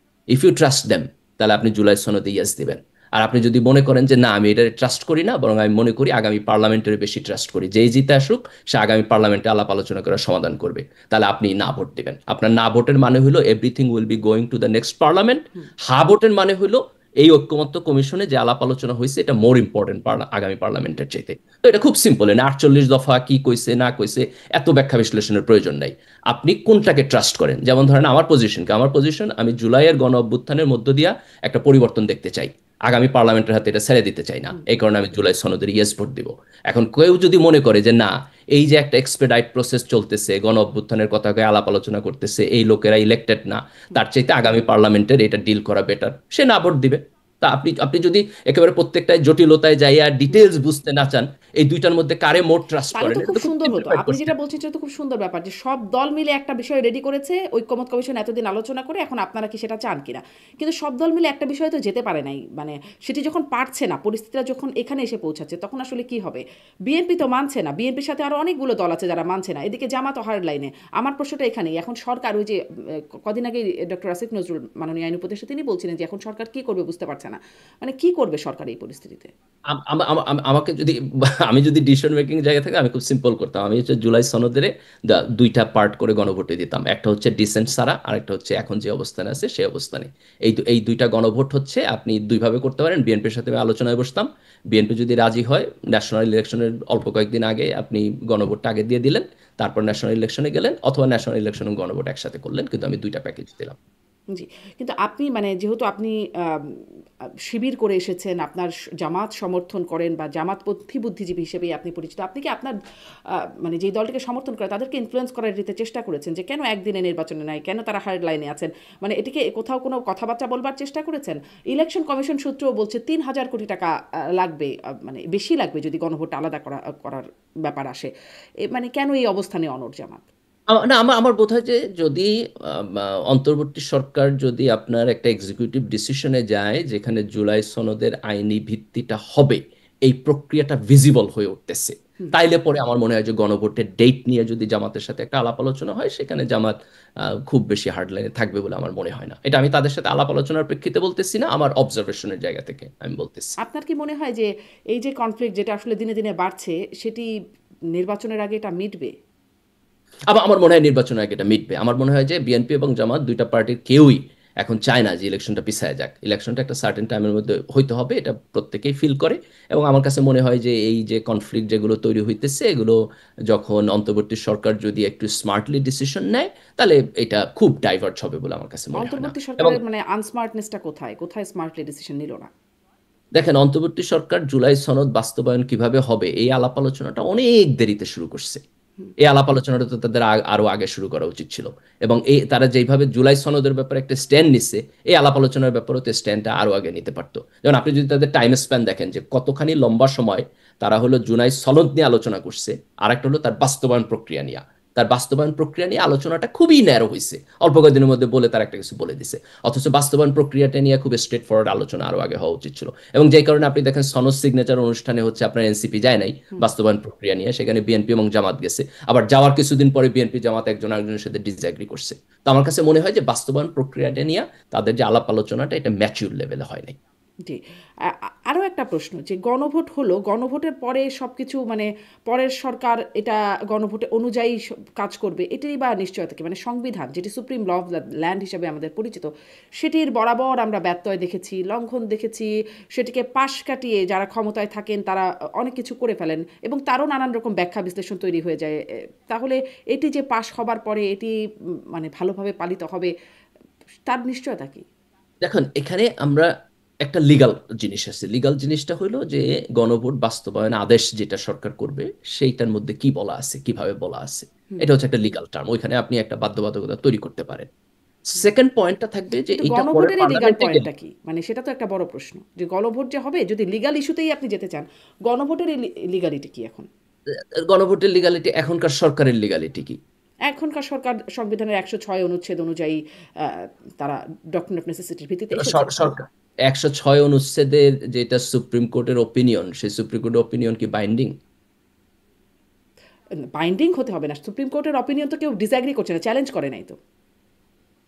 If you trust them, তাহলে আপনি জুলাই সনদে ইয়েস দিবেন। আর আপনি যদি মনে করেন যে না, আমি এটা ট্রাস্ট করি না, বরং আমি মনে করি আগামী পার্লামেন্টের বেশি ট্রাস্ট করি, যেই জিতে আসুক সে আগামী পার্লামেন্টে আলাপ আলোচনা করে সমাধান করবে, তাহলে আপনি না ভোট দিবেন। আপনার না ভোটের মানে হলো everything will be going to the next parliament. হা ভোটের মানে হলো এই ঐক্যমত্য কমিশনে যে আলাপ আলোচনা হয়েছে এটা মোর ইম্পর্টেন্ট আগামী পার্লামেন্টের চাইতে। তো এটা খুব সিম্পল, না 48 দফা কি কইছে না কইছে এত ব্যাখ্যা বিশ্লেষণের প্রয়োজন নাই। আপনি কোনটাকে ট্রাস্ট করেন, যেমন ধরেন আমার পজিশন আমি জুলাইয়ের গণ অভ্যুত্থানের মধ্য দিয়া একটা পরিবর্তন দেখতে চাই, আগামী পার্লামেন্টের হাতে এটা ছেড়ে দিতে চাই না, এই কারণে আমি জুলাই সনদের ইয়েস ভোট দিব। এখন কেউ যদি মনে করে যে না, এই যে একটা এক্সপেডাইট প্রসেস চলতেছে, গণ অভ্যুত্থানের কথা আলাপ আলোচনা করতেছে, এই লোকেরা ইলেক্টেড না, তার চাইতে আগামী পার্লামেন্টের এটা ডিল করা বেটার, সে না ভোট দিবে। তা আপনি আপনি যদি একেবারে প্রত্যেকটাই জটিলতায় যাইয়া ডিটেলস বুঝতে না চান, এই দুইটার মধ্যে কারে মোর ট্রাস্ট তাহলে করেন, তো এটা খুব তো খুব সুন্দর হতো। সিম্পলিফাইড আপনি যেটা কোশ্চেন। বলছেন সেটা তো খুব সুন্দর ব্যাপার যে সব দল মিলে একটা বিষয় রেডি করেছে, ঐক্যমত কমিশন এতদিন আলোচনা করে, এখন আপনারা কি সেটা চান কিনা। কিন্তু সব দল মিলে একটা বিষয়ে তো যেতে পারে নাই, মানে সেটি যখন পারছে না, পরিস্থিতিটা যখন এখানে এসে পৌঁছাচ্ছে, তখন আসলে কি হবে। বিএনপি তো মানছে না, বিএনপির সাথে আরো অনেকগুলো দল আছে যারা মানছে না, এদিকে জামাত হার্ড লাইনে। আমার প্রশ্নটা এখানেই, এখন সরকার ওই যে কদিন আগে ডক্টর আসিফ নজরুল মাননীয় আইন উপদেষ্টা তিনি বলছিলেন যে এখন সরকার কি করবে বুঝতে পারছে না, মানে কি করবে সরকার এই পরিস্থিতিতে। আমাকে যদি আমি যদি ডিসিশন মেকিং জায়গা থেকে আমি খুব সিম্পল করতাম, আমি হচ্ছে জুলাই সনদের দুইটা পার্ট করে গণভোটে দিতাম, একটা হচ্ছে ডিসেন্ট সারা আর একটা হচ্ছে এখন যে অবস্থানে আছে সেই অবস্থানে। এই দুইটা গণভোট হচ্ছে আপনি দুইভাবে করতে পারেন। বিএনপির সাথে আমি আলোচনায় বসতাম, বিএনপি যদি রাজি হয় ন্যাশনাল ইলেকশনের অল্প কয়েকদিন আগে আপনি গণভোটটা আগে দিয়ে দিলেন, তারপর ন্যাশনাল ইলেকশনে গেলেন, অথবা ন্যাশনাল ইলেকশন এবং গণভোট একসাথে করলেন, কিন্তু আমি দুইটা প্যাকেজ দিলাম। জি, কিন্তু আপনি মানে যেহেতু আপনি শিবির করে এসেছেন, আপনার জামাত সমর্থন করেন বা জামাতপন্থী বুদ্ধিজীবী হিসেবেই আপনি পরিচিত, আপনি কি আপনার মানে যেই দলটিকে সমর্থন করে তাদেরকে ইনফ্লুয়েন্স করার দিতে চেষ্টা করেছেন যে কেন একদিনে নির্বাচনে নাই, কেন তারা হার্ড লাইনে আছেন, মানে এটিকে কোথাও কোনো কথাবার্তা বলবার চেষ্টা করেছেন। ইলেকশন কমিশন সূত্রও বলছে 3,000 কোটি টাকা লাগবে, মানে বেশি লাগবে যদি গণভোট আলাদা করার ব্যাপার আসে। মানে কেন এই অবস্থানে অনড় জামাত। না, আমার বোধ হয় যে যদি অন্তর্বর্তী সরকার যদি আপনার একটা এক্সিকিউটিভ ডিসিশনে যায় যেখানে জুলাই সনদের আইনি ভিত্তিটা হবে, এই প্রক্রিয়াটা ভিজিবল হয়ে উঠতেছে, তাইলে পরে আমার মনে হয় যে গণভোটের ডেট নিয়ে যদি জামাতের সাথে একটা আলাপ আলোচনা হয়, সেখানে জামাত খুব বেশি হার্ডলাইনে থাকবে বলে আমার মনে হয় না। এটা আমি তাদের সাথে আলাপ আলোচনার প্রেক্ষিতে বলতেছি না, আমার অবজারভেশনের জায়গা থেকে আমি বলতেছি। আপনার কি মনে হয় যে এই যে কনফ্লিক্ট যেটা আসলে দিনে দিনে বাড়ছে, সেটি নির্বাচনের আগে এটা মিটবে। আমার মনে হয় নির্বাচনের আগে এটা মিটবে। আমার মনে হয় যে বিএনপি এবং জামাত দুইটা পার্টির কেউই এখন চায় না যে ইলেকশনটা পিছায় যাক। ইলেকশনটা একটা সার্টেন টাইমের মধ্যে হইতে হবে, এটা প্রত্যেকেই ফিল করে। এবং আমার কাছে মনে হয় যে এই যে কনফ্লিক্ট যেগুলো তৈরি হইতেছে, এগুলো যখন অন্তর্বর্তী সরকার যদি একটু স্মার্টলি ডিসিশন নেয়, তাহলে এটা খুব ডাইভার্ট হবে বলে আমার কাছে মনে হয় না। অন্তর্বর্তী এবং সরকারের মানে আনস্মার্টনেসটা কোথায়, কোথায় স্মার্টলি ডিসিশন নিল না। দেখেন, অন্তর্বর্তী সরকার জুলাই সনদ বাস্তবায়ন কিভাবে হবে এই আলাপ আলোচনাটা অনেক দেরিতে শুরু করছে। এই আলাপ আলোচনাটা তো তাদের আরো আগে শুরু করা উচিত ছিল। এবং এই তারা যেভাবে জুলাই সনদের ব্যাপারে একটা স্ট্যান্ড নিচ্ছে, এই আলাপ আলোচনার ব্যাপারেও তো স্ট্যান্ডটা আরো আগে নিতে পারতো। যেমন আপনি যদি তাদের টাইম স্প্যান দেখেন যে কতখানি লম্বা সময় তারা হলো জুলাই সনদ নিয়ে আলোচনা করছে, আর একটা হলো তার বাস্তবায়ন প্রক্রিয়া নিয়ে। তার বাস্তবায়ন প্রক্রিয়া নিয়ে আলোচনাটা খুবই ন্যারো হয়েছে, অল্প কয়েকদিনের মধ্যে বলে তার একটা কিছু বলে দিছে। অথচ বাস্তবায়ন প্রক্রিয়াটা নিয়ে খুব স্ট্রেট ফরওয়ার্ড আলোচনা আরো আগে হওয়া উচিত ছিল। এবং যেই কারণে আপনি দেখেন সনদ সিগনেচার অনুষ্ঠানে হচ্ছে আপনার এনসিপি যায় নাই বাস্তবায়ন প্রক্রিয়া নিয়ে, সেখানে বিএনপি এবং জামাত গেছে। আবার যাওয়ার কিছুদিন পরে বিএনপি জামাত একজন আরেকজনের সাথে ডিসএগ্রি করছে। তো আমার কাছে মনে হয় যে বাস্তবায়ন প্রক্রিয়াটা নিয়ে তাদের যে আলাপ আলোচনাটা এটা ম্যাচিউর লেভেলে হয় নাই। জি, আরও একটা প্রশ্ন যে গণভোট হলো, গণভোটের পরে সব কিছু মানে পরের সরকার এটা গণভোটে অনুযায়ী কাজ করবে, এটাই বা নিশ্চয়তা কি, মানে সংবিধান যেটি সুপ্রিম ল অফ ল্যান্ড হিসেবে আমাদের পরিচিত, সেটির বরাবর আমরা ব্যত্যয় দেখেছি, লঙ্ঘন দেখেছি, সেটিকে পাশ কাটিয়ে যারা ক্ষমতায় থাকেন তারা অনেক কিছু করে ফেলেন এবং তারও নানান রকম ব্যাখ্যা বিশ্লেষণ তৈরি হয়ে যায়। তাহলে এটি যে পাশ হবার পরে এটি মানে ভালোভাবে পালিত হবে, তার নিশ্চয়তা কি। দেখুন, এখানে আমরা একটা লিগাল জিনিস আছে। লিগাল জিনিসটা হলো যে গণভোট বাস্তবায়ন আদেশ যেটা সরকার করবে সেইটার মধ্যে কি বলা আছে, কিভাবে বলা আছে, এটা হচ্ছে একটা লিগাল টার্ম। ওইখানে আপনি একটা বাধ্যবাধকতা তৈরি করতে পারেন। সেকেন্ড পয়েন্টটা থাকবে যে কিন্তু এইটা পরে গণভোটের এই লিগাল পার্লামেন্টে গেলে পয়েন্টটা কি, মানে সেটা তো একটা বড় প্রশ্ন যে গণভোট যে হবে, যদি লিগাল ইস্যুতেই আপনি যেতে চান, গণভোটের এই লিগালিটি কি এখন। গণভোটের লিগালিটি এখনকার সরকারের লিগালিটি কি? এখনকার সরকার সংবিধানের 106 অনুচ্ছেদ অনুযায়ী তারা ডক্ট্রিন অফ নেসেসিটির ভিত্তিতে এসেছে। সরকার 106 অনুচ্ছেদের যেটা সুপ্রিম কোর্টের ওপিনিয়ন, সেই সুপ্রিম কোর্টের ওপিনিয়ন কি বাইন্ডিং? বাইন্ডিং হতে হবে না, সুপ্রিম কোর্টের অপিনিয়ন তো কেউ ডিসঅ্যাগ্রি করছে না, চ্যালেঞ্জ করে নাই তো।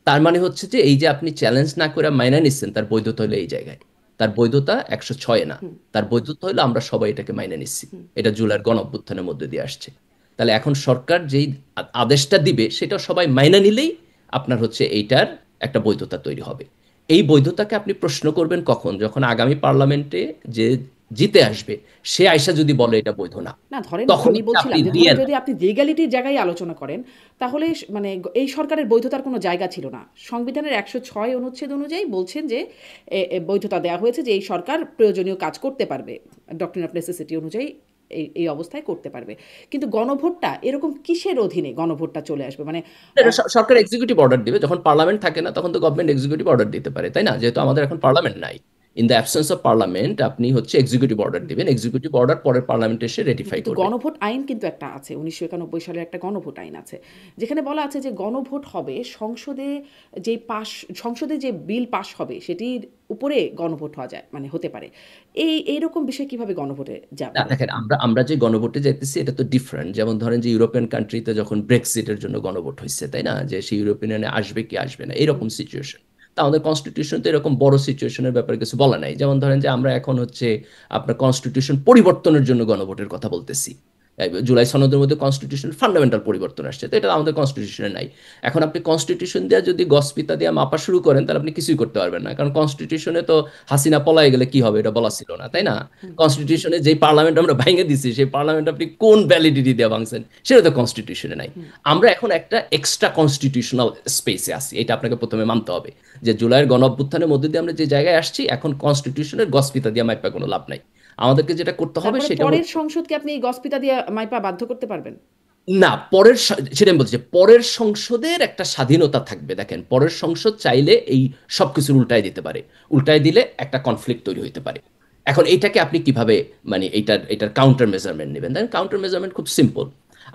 তার মানে হচ্ছে যে এই যে আপনি চ্যালেঞ্জ না করে মাইনা নিচ্ছেন, তার বৈধতা হলো এই জায়গায়। তার বৈধতা 106 না, তার বৈধতা হলো আমরা সবাই এটাকে মাইনা নিচ্ছি। এটা জুলাইয়ের গণ অভ্যুত্থানের মধ্যে দিয়ে আসছে। তাহলে এখন সরকার যেই আদেশটা দিবে সেটা সবাই মাইনা নিলেই আপনার হচ্ছে এইটার একটা বৈধতা তৈরি হবে। এই বৈধতাকে আপনি প্রশ্ন করবেন কখন? যখন আগামী পার্লামেন্টে যে জিতে আসবে সে আইসা যদি বলে এটা বৈধ না, না ধরেন তখন আমি হচ্ছে আপনি বলছিলাম যে দিয়ে ধরেন না। যদি আপনি লিগ্যালিটির জায়গায় আলোচনা করেন তাহলে মানে এই সরকারের বৈধতার কোনো জায়গা ছিল না। সংবিধানের 106 অনুচ্ছেদ অনুযায়ী বলছেন যে বৈধতা দেওয়া হয়েছে যে এই সরকার প্রয়োজনীয় কাজ করতে পারবে, ডক্ট্রিন অফ নেসেসিটি অনুযায়ী এই অবস্থায় করতে পারবে। কিন্তু গণভোটটা এরকম কিসের অধীনে গণভোটটা চলে আসবে মানে এটা সরকার এক্সিকিউটিভ অর্ডার দিবে, যখন পার্লামেন্ট থাকে না তখন তো গভর্নমেন্ট এক্সিকিউটিভ অর্ডার দিতে পারে, তাই না? যেহেতু আমাদের এখন পার্লামেন্ট নাই, in the absence of parliament আপনি হচ্ছে এক্সিকিউটিভ অর্ডার দিবেন, এক্সিকিউটিভ অর্ডার পরের পার্লামেন্ট এসে রেটিফাই কিন্তু করবে। গণভোট আইন কিন্তু একটা আছে, 1991 সালের একটা গণভোট আইন আছে যেখানে বলা আছে যে গণভোট হবে সংসদে যে বিল পাশ হবে সেটির উপরে গণভোট হওয়া যায় মানে হতে পারে। এইরকম বিষয় কিভাবে গণভোটে না যাবে? দেখেন, আমরা আমরা যে গণভোটে যাইতেছি এটা তো ডিফারেন্ট। যেমন ধরেন যে ইউরোপিয়ান কান্ট্রিতে যখন ব্রেক্সিটের জন্য গণভোট হয়েছে, তাই না, যে সে ইউরোপিয়ান ইউনিয়নে আসবে কি আসবে না এরকম সিচুয়েশন। তা আমাদের কনস্টিটিউশন তো এরকম বড় সিচুয়েশনের ব্যাপারে কিছু বলা নাই। যেমন ধরেন যে আমরা এখন হচ্ছে আপনার কনস্টিটিউশন পরিবর্তনের জন্য গণভোটের কথা বলতেছি। জুলাই সনদের মধ্যে কনস্টিটিউশন ফান্ডামেন্টাল পরিবর্তন আসছে, তো এটা আমাদের কনস্টিটিউশনে নাই। এখন আপনি কনস্টিটিউশন দিয়ে যদি গসপিতা দিয়ে মাপা শুরু করেন তাহলে আপনি কিছুই করতে পারবেন না, কারণ কনস্টিটিউশনে তো হাসিনা পলায় গেলে কি হবে এটা বলা ছিল না, তাই না? কনস্টিটিউশনে যেই পার্লামেন্ট আমরা ভেঙে দিছি সেই পার্লামেন্ট আপনি কোন ভ্যালিডিটি দিয়ে ভাঙছেন সেটা তো কনস্টিটিউশনে নাই। আমরা এখন একটা এক্সট্রা কনস্টিটিউশনাল স্পেসে আছি, এটা আপনাকে প্রথমে মানতে হবে। যে জুলাইয়ের গণ অভ্যুত্থানের মধ্যে দিয়ে আমরা যে জায়গায় আসছি, এখন কনস্টিটিউশনের গসপিতা দিয়ে মাইপা কোনো লাভ নাই। আমাদেরকে যেটা করতে হবে তারপরে সেটা পরের হচ্ছে সংসদকে আপনি এই গসপিতা দিয়ে মাইপা বাধ্য করতে পারবেন? না, সেটা আমি বলছি যে পরের সংসদের একটা স্বাধীনতা থাকবে। দেখেন, পরের সংসদ চাইলে এই সবকিছু উল্টায় দিতে পারে, উল্টায় দিলে একটা কনফ্লিক্ট তৈরি হতে পারে। এখন এইটাকে আপনি কিভাবে মানে এটার কাউন্টার মেজারমেন্ট নেবেন? দেন কাউন্টার মেজারমেন্ট খুব সিম্পল।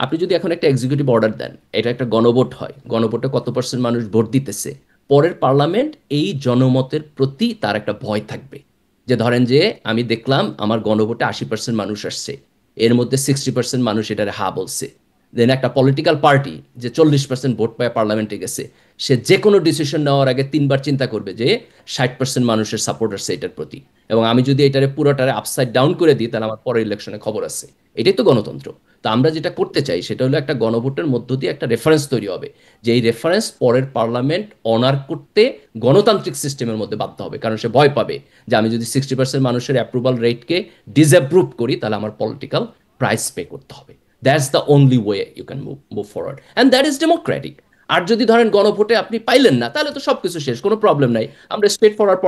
আপনি যদি এখন একটা এক্সিকিউটিভ অর্ডার দেন, এটা একটা গণভোট হয়, গণভোটে কত পার্সেন্ট মানুষ ভোট দিতেছে, পরের পার্লামেন্ট এই জনমতের প্রতি তার একটা ভয় থাকবে। যে ধরেন যে আমি দেখলাম আমার গণভোটে 80% মানুষ আসছে, এর মধ্যে 60% মানুষ এটারে হা বলছে। দেন একটা পলিটিক্যাল পার্টি যে 40% ভোট পায় পার্লামেন্টে গেছে, সে যে কোনো ডিসিশন নেওয়ার আগে 3বার চিন্তা করবে যে 60% মানুষের সাপোর্ট আছে এটার প্রতি, এবং আমি যদি এটারে পুরোটারে আপসাইড ডাউন করে দিই তাহলে আমার পরের ইলেকশনে খবর আছে। এটাই তো গণতন্ত্র। তো আমরা যেটা করতে চাই সেটা হলো একটা গণভোটের মধ্য দিয়ে একটা রেফারেন্স তৈরি হবে, যে এই রেফারেন্স পরের পার্লামেন্ট অনার করতে গণতান্ত্রিক সিস্টেমের মধ্যে বাধ্য হবে, কারণ সে ভয় পাবে যে আমি যদি 60% মানুষের অ্যাপ্রুভাল রেটকে ডিসঅ্যাপ্রুভ করি তাহলে আমার পলিটিক্যাল প্রাইস পে করতে হবে। That's the only way you can move forward and that is democratic. আর যদি ধরেন গণভোটে আপনি পাইলেন না তাহলে তো সবকিছু শেষ, কোনো প্রবলেম নাই, আমরা স্ট্রেট ফরওয়ার্ড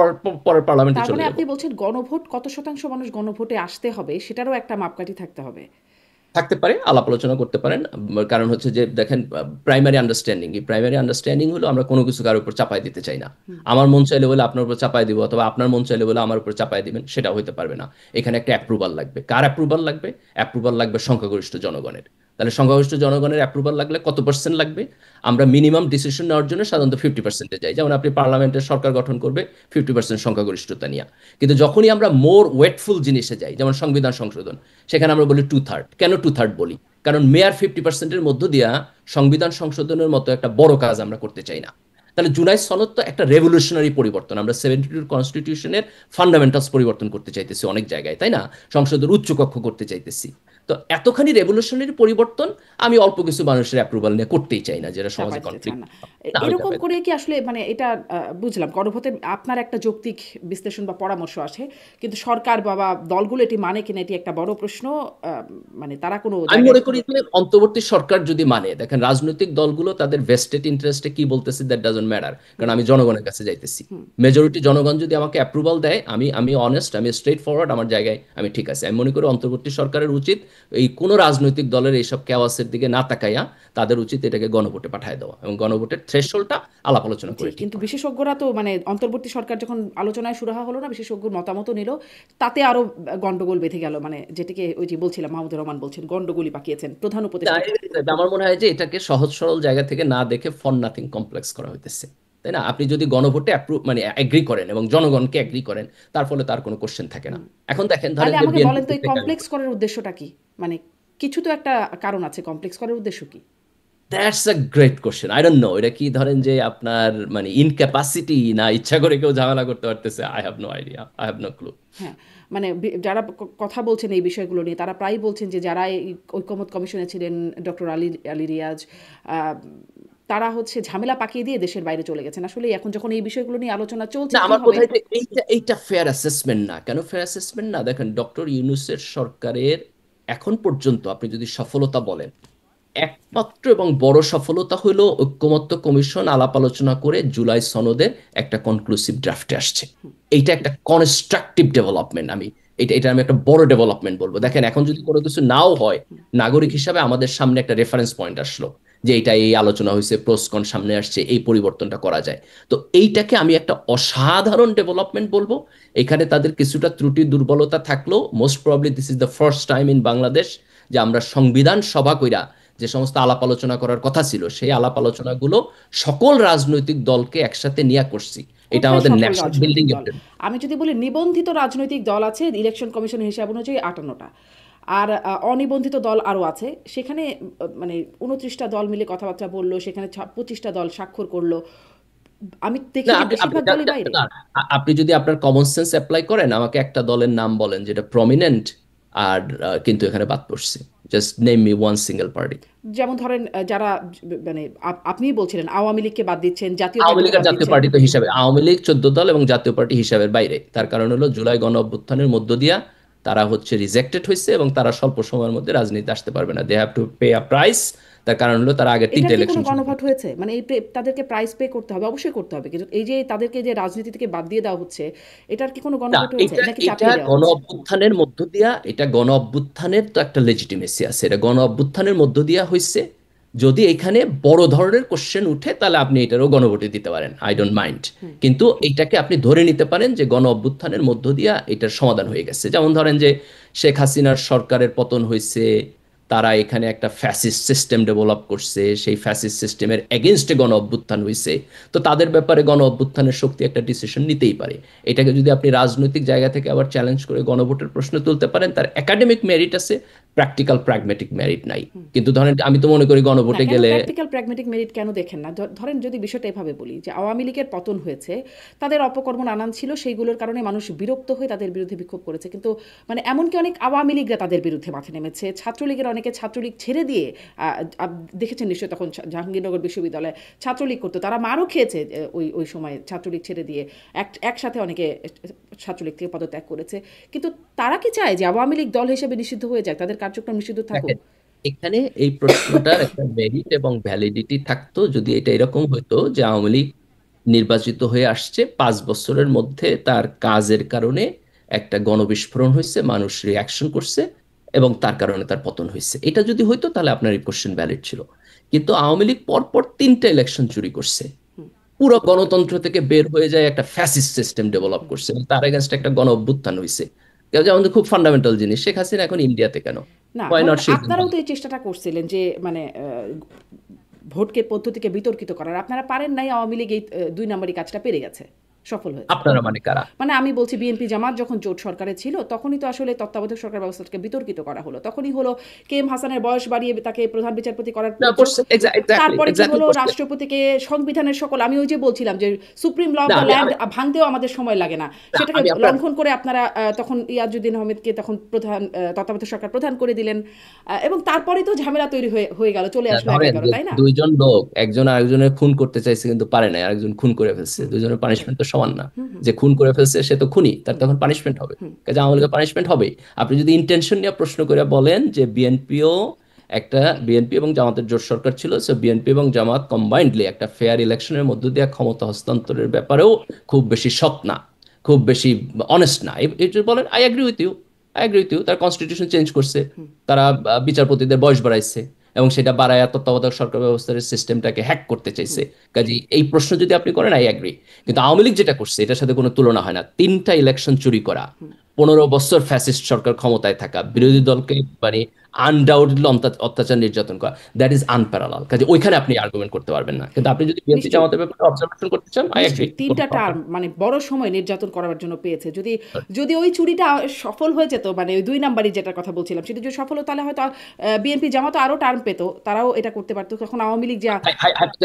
পরের পার্লামেন্টে তার চলে মানে যাব। আপনি বলছেন গণভোট কত শতাংশ মানুষ গণভোটে আসতে হবে সেটারও একটা মাপকাঠি থাকতে হবে? থাকতে পারে, আলাপ আলোচনা করতে পারেন। কারণ হচ্ছে যে দেখেন, প্রাইমারি আন্ডারস্ট্যান্ডিং, এই প্রাইমারি আন্ডারস্ট্যান্ডিং হলো আমরা কোনো কিছু কারোর উপর চাপাই দিতে চাই না। আমার মন চাইলে বলে আপনার উপর চাপাই দিব, অথবা আপনার মন চাইলে বলে আমার উপর চাপাই দিবেন, সেটা হইতে পারবে না। এখানে একটা অ্যাপ্রুভাল লাগবে। কার অ্যাপ্রুভাল লাগবে? অ্যাপ্রুভাল লাগবে সংখ্যাগরিষ্ঠ জনগণের। তাহলে সংখ্যাগরিষ্ঠ জনগণের অ্যাপ্রুভাল লাগলে কত পার্সেন্ট লাগবে? আমরা মিনিমাম ডিসিশন নেওয়ার জন্য সাধারণত 50%-এ যাই। যেমন আপনি পার্লামেন্টের সরকার গঠন করবে 50% সংখ্যাগরিষ্ঠতা নিয়ে। কিন্তু যখনই আমরা মোর ওয়েটফুল জিনিসে যাই, যেমন সংবিধান সংশোধন, সেখানে আমরা বলি 2/3। কেন 2/3 বলি? কারণ মেয়ার 50%-এর মধ্য দিয়া সংবিধান সংশোধনের মতো একটা বড় কাজ আমরা করতে চাই না। তাহলে জুলাই সনদ তো একটা রেভলিউশনারি পরিবর্তন, আমরা 72 কনস্টিটিউশনের ফান্ডামেন্টালস পরিবর্তন করতে চাইতেছি অনেক জায়গায়, তাই না? সংসদের উচ্চকক্ষ করতে চাইতেছি। তো এতখানি রেভলিউশনারি পরিবর্তন আমি অল্প কিছু মানুষের অ্যাপ্রুভাল নিয়ে করতেই চাই না, যেটা চাপাই সমাজে দিতে চান কনফ্লিক্ট। না। না, আমি এরকম চাপাই করে কি আসলে মানে এটা বুঝলাম গণভোটে আপনার একটা যৌক্তিক বিশ্লেষণ বা পরামর্শ আছে, কিন্তু সরকার বা দলগুলো এটি মানে কিনা এটি একটা বড় প্রশ্ন। মানে তারা কোনো আমি জায়গায় মনে করি যে অন্তর্বর্তী সরকার যদি মানে, দেখেন রাজনৈতিক দলগুলো তাদের ভেস্টেড ইন্টারেস্টে কি বলতেছে দ্যাট ডাজন্ট ম্যাটার, কারণ আমি জনগণের কাছে যাইতেছি। মেজরিটি জনগণ যদি আমাকে অ্যাপ্রুভাল দেয়, আমি আমি অনেস্ট, আমি স্ট্রেট ফরওয়ার্ড, আমার জায়গায় আমি ঠিক আছে। আমি মনে করি অন্তর্বর্তী সরকারের উচিত এই কোনো রাজনৈতিক দলের এইসব কেওয়াসের দিকে না তাকাইয়া তাদের উচিত এটাকে গণভোটে পাঠায় দেওয়া, এবং গণভোটের থ্রেশহোল্ডটা আলাপ আলোচনা জি, করে ঠিক কিন্তু করা। বিশেষজ্ঞরা তো মানে অন্তর্বর্তী সরকার যখন আলোচনায় সুরাহা হলো না, বিশেষজ্ঞর মতামত নিল, তাতে আরো গন্ডগোল বেঁধে গেল। মানে যেটিকে ওই যে বলছিলাম মাহমুদুর রহমান বলছেন গন্ডগোলই পাকিয়েছেন প্রধান না, উপদেষ্টা। আমার মনে হয় যে এটাকে সহজ সরল জায়গা থেকে না দেখে ফর নাথিং কমপ্লেক্স করা হইতেছে, তাই না? আপনি যদি গণভোটে মানে এগ্রি করেন এবং জনগণকে এগ্রি করেন, তার ফলে তার কোনো কোশ্চেন থাকে না। এখন দেখেন, ধরেন তাহলে যে আমাকে বিএনপি বলেন তো এই কমপ্লেক্স করার উদ্দেশ্যটা কি? মানে কিছু তো একটা কারণ আছে, কমপ্লেক্স করার উদ্দেশ্য কি? That's a great question, I don't know. এটা কি ধরেন যে আপনার মানে ইনক্যাপাসিটি, না ইচ্ছা করে কেউ ঝামেলা করতে পারতেছে? I have no idea, I have no clue. হ্যাঁ, মানে যারা কথা বলছেন এই বিষয়গুলো নিয়ে তারা প্রায়ই বলছেন যে যারা এই ঐকমত্য কমিশনে ছিলেন, ডক্টর আলী আলী রিয়াজ, আহ, তারা হচ্ছে ঝামেলা পাকিয়ে দিয়ে দেশের বাইরে চলে গেছেন। আসলে এখন যখন এই বিষয়গুলো নিয়ে আলোচনা চলছে না, কি আমার হবে? বোধ হয় যে এইটা ফেয়ার অ্যাসেসমেন্ট না। কেন ফেয়ার অ্যাসেসমেন্ট না? দেখেন, ডক্টর ইউনূসের সরকারের এখন পর্যন্ত আপনি যদি সফলতা বলেন, একমাত্র এবং বড় সফলতা হলো ঐক্যমত্য কমিশন আলাপ আলোচনা করে জুলাই সনদের একটা কনক্লুসিভ ড্রাফটে আসছে। এইটা একটা কনস্ট্রাকটিভ ডেভেলপমেন্ট। এটা আমি একটা বড় ডেভেলপমেন্ট বলবো। দেখেন, এখন যদি কোনো কিছু নাও হয়, নাগরিক হিসাবে আমাদের সামনে একটা রেফারেন্স পয়েন্ট আসলো যে এটা এই আলোচনা হয়েছে, প্রোসকন সামনে আসছে, এই পরিবর্তনটা করা যায়। তো এইটাকে আমি একটা অসাধারণ ডেভেলপমেন্ট বলবো। এখানে তাদের কিছুটা ত্রুটি দুর্বলতা থাকলেও most probably this is the first time in Bangladesh যে আমরা সংবিধান সভা কইরা যে সমস্ত আলাপ আলোচনা করার কথা ছিল, সেই আলাপ আলোচনাগুলো সকল রাজনৈতিক দলকে একসাথে নিয়ে করছি। এটা কোথায় আমাদের সকল ন্যাশনাল রাজনৈতিক বিল্ডিং দল? এর। আমি যদি বলি নিবন্ধিত রাজনৈতিক দল আছে ইলেকশন কমিশনের হিসাব অনুযায়ী 58টা, আর অনিবন্ধিত দল আরও আছে। সেখানে মানে 29টা দল মিলে কথাবার্তা বললো, সেখানে 25টা দল স্বাক্ষর করলো। আমি দেখি না, যে আপনি আপনি বেশিরভাগ দলই বাইরে। না, আপনি যদি আপনার কমন সেন্স অ্যাপ্লাই করেন, আমাকে একটা দলের নাম বলেন যেটা প্রমিনেন্ট আর কিন্তু এখানে বাদ পড়ছে। Just name me one single party. যেমন ধরেন যারা মানে আপনিই বলছিলেন আওয়ামী লীগকে বাদ দিচ্ছেন, জাতীয় আওয়ামী পার্টিকে লীগের বাদ জাতীয় দিচ্ছেন। পার্টি তো হিসাবে আওয়ামী লীগ 14 দল এবং জাতীয় পার্টি হিসাবের বাইরে। তার কারণ হলো জুলাই গণ অভ্যুত্থানের মধ্য দিয়া তারা হচ্ছে রিজেক্টেড হয়েছে এবং তারা স্বল্প সময়ের মধ্যে রাজনীতিতে আসতে পারবে না। They have to pay a price. তার কারণ হলো তারা আগে এটার 3টা কি কোনো ইলেকশন চুরি গণভোট করছে। হয়েছে? মানে তাদেরকে প্রাইস পে করতে হবে, অবশ্যই করতে হবে, কিন্তু এই যে তাদেরকে যে রাজনীতি থেকে বাদ দিয়ে দেওয়া হচ্ছে, এটার কি কোনো না, গণভোট হয়েছে এটা নাকি এটা চাপিয়ে দেওয়া গণ হচ্ছে? অভ্যুত্থানের মধ্য দিয়া, এটা গণ অভ্যুত্থানের তো একটা লেজিটিমেসি আছে, এটা গণ অভ্যুত্থানের মধ্য দিয়া হয়েছে। যদি এখানে বড় ধরনের কোশ্চেন উঠে তাহলে আপনি এটারও গণভোটে দিতে পারেন, আই ডোন্ট মাইন্ড। কিন্তু এইটাকে আপনি ধরে নিতে পারেন যে গণ অভ্যুত্থানের মধ্য দিয়া এটার সমাধান হয়ে গেছে। যেমন ধরেন যে শেখ হাসিনার সরকারের পতন হয়েছে, তারা এখানে একটা ফ্যাসিস্ট সিস্টেম ডেভেলপ করছে, সেই ফ্যাসিস্ট সিস্টেমের এগেনস্টে গণ অভ্যুত্থান হয়েছে। তো তাদের ব্যাপারে গণ অভ্যুত্থানের শক্তি একটা ডিসিশন নিতেই পারে। এটাকে যদি আপনি রাজনৈতিক জায়গা থেকে আবার চ্যালেঞ্জ করে গণভোটের প্রশ্ন তুলতে পারেন, তার একাডেমিক মেরিট আছে, প্র্যাকটিক্যাল প্র্যাগমেটিক মেরিট নাই। কিন্তু ধরেন আমি তো মনে করি না, গণভোটে কেন গেলে প্র্যাকটিক্যাল প্র্যাগমেটিক মেরিট কেন দেখেন না? ধরেন যদি বিষয়টা এভাবে বলি যে আওয়ামী লীগের পতন হয়েছে, তাদের অপকর্ম নানান ছিল, সেইগুলোর কারণে মানুষ বিরক্ত হয়ে তাদের বিরুদ্ধে বিক্ষোভ করেছে, কিন্তু মানে এমনকি অনেক আওয়ামী লীগরা তাদের বিরুদ্ধে মাঠে নেমেছে, ছাত্রলীগের অনেকে ছাত্রলীগ ছেড়ে দিয়ে দেখেছেন নিশ্চয়ই, তখন জাহাঙ্গীরনগর বিশ্ববিদ্যালয়ে ছাত্রলীগ করতো, তারা মারও খেয়েছে ওই সময় ছাত্রলীগ ছেড়ে দিয়ে। একসাথে অনেকে ছাত্রলীগ থেকে পদত্যাগ করেছে। কিন্তু তারা কি চায় যে আওয়ামী লীগ দল হিসেবে নিষিদ্ধ হয়ে যাক, তাদের কার্যক্রম নিষিদ্ধ থাকুক? দেখেন, এখানে এই প্রশ্নটার একটা মেরিট এবং ভ্যালিডিটি থাকতো যদি এটা এরকম হতো যে আওয়ামী লীগ নির্বাচিত হয়ে আসছে, 5 বছরের মধ্যে তার কাজের কারণে একটা গণবিস্ফোরণ হয়েছে, মানুষ রিয়াকশন করছে এবং তার কারণে তার পতন হয়েছে। এটা যদি হইতো তাহলে আপনার এই কোশ্চেন ভ্যালিড ছিল। কিন্তু আওয়ামী লীগ পরপর 3টা ইলেকশন চুরি করছে, পুরো গণতন্ত্র থেকে বের হয়ে যায়, একটা ফ্যাসিস্ট সিস্টেম ডেভেলপ করছে এবং তার এগেনস্ট একটা গণ অভ্যুত্থান হয়েছে। যেমন খুব ফান্ডামেন্টাল জিনিস, শেখ হাসিনা এখন ইন্ডিয়াতে কেন? না, ওয়াই ধরেন নট শি? আপনারাও তো এই চেষ্টাটা করছিলেন যে মানে ভোটকে পদ্ধতিকে বিতর্কিত করার, আপনারা পারেন নাই, আওয়ামী লীগ এই 2 নম্বরই কাজটা পেরে গেছে, সফল হয়েছে। আপনারা মানে কারা? মানে আমি বলছি বিএনপি জামাত যখন জোট সরকারে ছিল তখনই তো আসলে তত্ত্বাবধায়ক সরকার ব্যবস্থাটাকে বিতর্কিত করা হলো, তখনই হলো কে এম হাসানের বয়স বাড়িয়ে তাকে প্রধান বিচারপতি করার না, প্রয়োজন। করছে, এক্স্যাক্টলি তারপরে কি এক্স্যাক্টলি হলো, করছে। রাষ্ট্রপতিকে সংবিধানের সকল, আমি ওই যে বলছিলাম যে সুপ্রিম ল অফ না, দ্য আমি ল্যান্ড আমি ভাঙতেও আমাদের সময় লাগে না, না, সেটাকে আমি আপনার লঙ্ঘন করে আপনারা তখন ইয়াজউদ্দিন আহমেদকে তখন প্রধান তত্ত্বাবধায়ক সরকার প্রধান করে দিলেন, এবং তারপরে তো ঝামেলা তৈরি হয়ে গেল, চলে না, আসলো ধরেন 1-11, যে তাই না? দুইজন লোক একজন আরেকজনের খুন করতে চাইছে কিন্তু পারে না, আরেকজন খুন করে ফেলছে, দুইজনের পানিশমেন্ট তো সমান না। যে খুন করে ফেলছে সে তো খুনি, তার তখন পানিশমেন্ট হবে, কাজে আওয়ামী লীগের পানিশমেন্ট হবে। আপনি যদি ইন্টেনশন নিয়ে প্রশ্ন করে বলেন যে বিএনপি এবং জামাতের জোট সরকার ছিল, সো বিএনপি এবং জামাত কম্বাইন্ডলি একটা ফেয়ার ইলেকশনের মধ্য দিয়ে ক্ষমতা হস্তান্তরের ব্যাপারেও খুব বেশি সৎ না, খুব বেশি অনেস্ট না, এই যে বলেন, আই এগ্রি উইথ ইউ, তার কনস্টিটিউশন চেঞ্জ করছে, তারা বিচারপতিদের বয়স বাড়াইছে এবং সেটা বাড়ায় তত্ত্বাবধায়ক সরকার ব্যবস্থার সিস্টেমটাকে হ্যাক করতে চাইছে। কাজে এই প্রশ্ন যদি আপনি করেন, আই এগ্রি। কিন্তু আওয়ামী লীগ যেটা করছে এটার সাথে কোনো তুলনা হয় না। 3টা ইলেকশন চুরি করা, 15 বছর ফ্যাসিস্ট সরকার ক্ষমতায় থাকা, বিরোধী দলকে মানে আনডাউটলি অত্যাচার নির্যাতন করা, দ্যাট ইজ আনপ্যারালাল। কাজে ওইখানে আপনি আর্গুমেন্ট করতে পারবেন না। কিন্তু আপনি যদি বিএনপি নিশ্চয়ই, জামাতের ব্যাপারে অবজারভেশন করতে চান, আই এগ্রি। নিশ্চয়ই 3টা টার্ম মানে বড় সময় নির্যাতন করার জন্য পেয়েছে। যদি যদি ওই চুরিটা সফল হয়ে যেত, মানে ওই 2 নাম্বারই যেটার কথা বলছিলাম, সেটা যদি সফল হতো তাহলে হয়তো বিএনপি জামাত আরও টার্ম পেতো, তারাও এটা করতে পারতো, তখন আওয়ামী লীগ যা।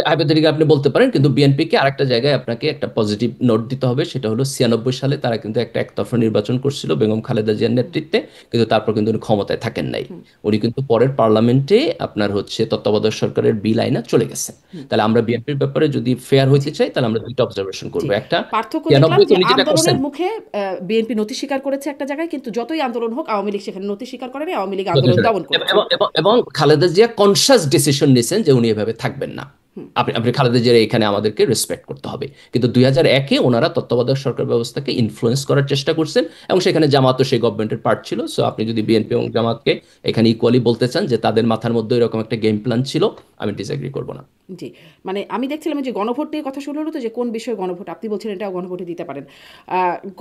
হাইপোথেটিক্যালি আপনি বলতে পারেন, কিন্তু বিএনপিকে আরেকটা জায়গায় আপনাকে একটা পজিটিভ নোট দিতে হবে, সেটা হলো 96 সালে তারা কিন্তু একটা একতরফা নির্বাচন করছিল বেগম খালেদা জিয়ার নেতৃত্বে, কিন্তু তারপর কিন্তু উনি ক্ষমতায় থাকেন নাই। উনি কিন্তু পরের পার্লামেন্টে আপনার হচ্ছে তত্ত্বাবধায়ক সরকারের বিল আইনা চলে গেছে। তাহলে আমরা বিএনপির ব্যাপারে যদি ফেয়ার জি হইতে চাই তাহলে আমরা দুইটা অবজারভেশন জি করবো। একটা, পার্থক্য দেখলাম 96 তো যে উনি যেটা করছেন আন্দোলনের মুখে বিএনপি নথি স্বীকার করেছে একটা জায়গায়, কিন্তু যতই আন্দোলন হোক আওয়ামী লীগ সেখানে নথি স্বীকার করেনি, আওয়ামী লীগ আন্দোলন দমন করেছে। এবং খালেদা জিয়া কনসাস ডিসিশন নিয়েছেন যে উনি এভাবে থাকবেন না। আপনি আপনি খালেদা জিয়া এখানে আমাদেরকে রেসপেক্ট করতে হবে। কিন্তু 2001-এ ওনারা তত্ত্বাবধায়ক সরকার ব্যবস্থাকে ইনফ্লুয়েন্স করার চেষ্টা করছেন এবং সেখানে জামাতও সেই গভর্নমেন্টের পার্ট ছিল। সো আপনি যদি বিএনপি এবং জামাতকে এখানে ইকুয়ালি বলতে চান যে তাদের মাথার মধ্যে এরকম একটা গেম প্ল্যান ছিল, আমি ডিসএগ্রি করবো না। জি মানে আমি দেখছিলাম যে গণভোট নিয়ে কথা শুরু হলো, তো যে কোন বিষয়ে গণভোট, আপনি বলছেন এটাও গণভোটে দিতে পারেন।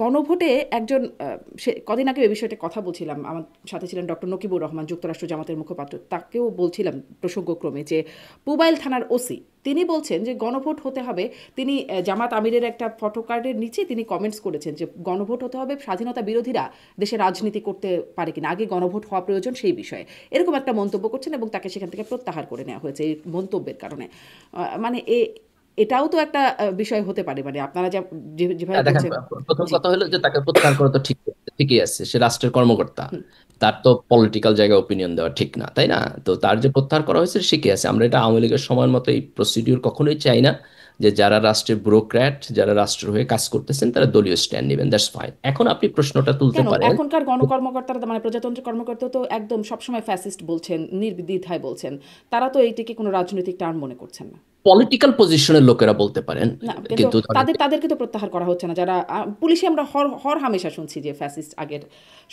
গণভোটে একজন সে কদিন আগে এই বিষয়টা কথা বলছিলাম, আমার সাথে ছিলেন ডক্টর নকিবুর রহমান, যুক্তরাষ্ট্র জামাতের মুখপাত্র, তাকেও বলছিলাম প্রসঙ্গক্রমে যে পুবাইল থানার ওসি তিনি বলছেন যে গণভোট হতে হবে। তিনি জামাত আমিরের একটা ফটোকার্ডের নিচে তিনি কমেন্টস করেছেন যে গণভোট হতে হবে, স্বাধীনতা বিরোধীরা দেশে রাজনীতি করতে পারে কিনা, আগে গণভোট হওয়া প্রয়োজন সেই বিষয়ে এরকম একটা মন্তব্য করছেন এবং তাকে সেখান থেকে প্রত্যাহার করে নেওয়া হয়েছে এই মন্তব্যের কারণে। মানে এটাও তো একটা বিষয় হতে পারে, মানে আপনারা যেভাবে দেখেন, বলছেন। প্রথম জি কথা হলো যে তাকে প্রত্যাহার করা তো ঠিকই আছে, সে রাষ্ট্রের কর্মকর্তা, হুম তার তো পলিটিক্যাল জায়গায় ওপিনিয়ন দেওয়া ঠিক না, তাই না? তো তার যে প্রত্যাহার করা হয়েছে ঠিকই আছে। আমরা এটা আওয়ামী লীগের সময়ের মতো এই প্রসিডিউর কখনোই চাই না যে যারা রাষ্ট্রের ব্যুরোক্র্যাট, যারা রাষ্ট্রের হয়ে কাজ করতেছেন তারা দলীয় স্ট্যান্ড নেবেন, দ্যাটস ফাইন। এখন আপনি প্রশ্নটা তুলতে কেন পারেন। এখনকার গণকর্মকর্তারা, মানে প্রজাতন্ত্র কর্মকর্তা তো একদম সবসময় ফ্যাসিস্ট বলছেন, নির্দ্বিধায় বলছেন, তারা তো এইটিকে কোনো রাজনৈতিক টার্ম মনে করছেন না। পলিটিক্যাল পজিশনের লোকেরা বলতে পারেন, না কিন্তু কিন্তু ধরেন তাদেরকে তো প্রত্যাহার করা হচ্ছে না, যারা পুলিশে আমরা হর হামেশা শুনছি যে ফ্যাসিস্ট, আগের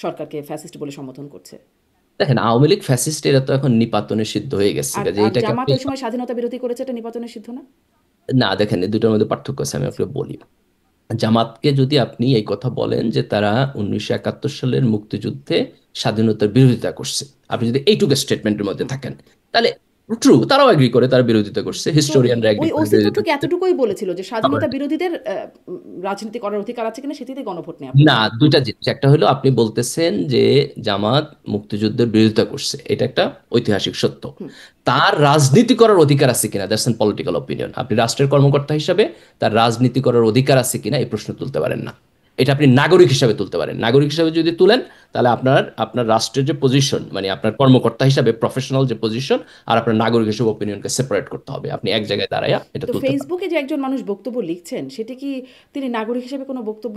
সরকারকে ফ্যাসিস্ট বলে সম্বোধন করছে। দেখেন, আওয়ামী লীগ ফ্যাসিস্ট এরা তো এখন নিপাতনে সিদ্ধ হয়ে গেছে, আর কাজে আর এটাকে জামাত আপনি ওই সময় স্বাধীনতা বিরোধী করেছে, এটা নির্বাচনের সিদ্ধ না? না, দেখেন এই দুটোর মধ্যে পার্থক্য আছে, আমি আপনাকে বলি। জামাতকে যদি আপনি এই কথা বলেন যে তারা 1971 সালের মুক্তিযুদ্ধে স্বাধীনতার বিরোধিতা করছে, আপনি যদি এইটুকু স্টেটমেন্টের মধ্যে থাকেন, তাহলে ট্রু, তারাও এগ্রি করে তারা বিরোধিতা করছে, তো হিস্টোরিয়ানরা এগ্রি ওই করে ওসি তো বিরোধিতা ঠিক করছে। এতটুকুই বলেছিল যে আবার স্বাধীনতা বিরোধীদের রাজনীতি করার অধিকার আছে কিনা সেটিতে গণভোট নেওয়া না, প্রয়োজন। দুইটা জিনিস, একটা হলো আপনি বলতেছেন যে জামাত মুক্তিযুদ্ধের বিরোধিতা করছে, এটা একটা ঐতিহাসিক সত্য। হুম তার রাজনীতি করার অধিকার আছে কিনা, দ্যাটস এন পলিটিক্যাল অপিনিয়ন। আপনি রাষ্ট্রের কর্মকর্তা হিসাবে তার রাজনীতি করার অধিকার আছে কিনা এই প্রশ্ন তুলতে পারেন না। এটা আপনি নাগরিক হিসাবে তুলতে পারেন। নাগরিক হিসাবে যদি তুলেন তাহলে আপনার আপনার রাষ্ট্রের যে পজিশন, মানে আপনার কর্মকর্তা হিসাবে প্রফেশনাল যে পজিশন আর আপনার নাগরিক হিসেবে অপিনিয়নকে সেপারেট করতে হবে। আপনি এক জায়গায় দাঁড়ায়া এটা তো তুলতে পারেন। ফেসবুকে যে একজন মানুষ বক্তব্য লিখছেন সেটি কি তিনি নাগরিক হিসেবে কোনো বক্তব্য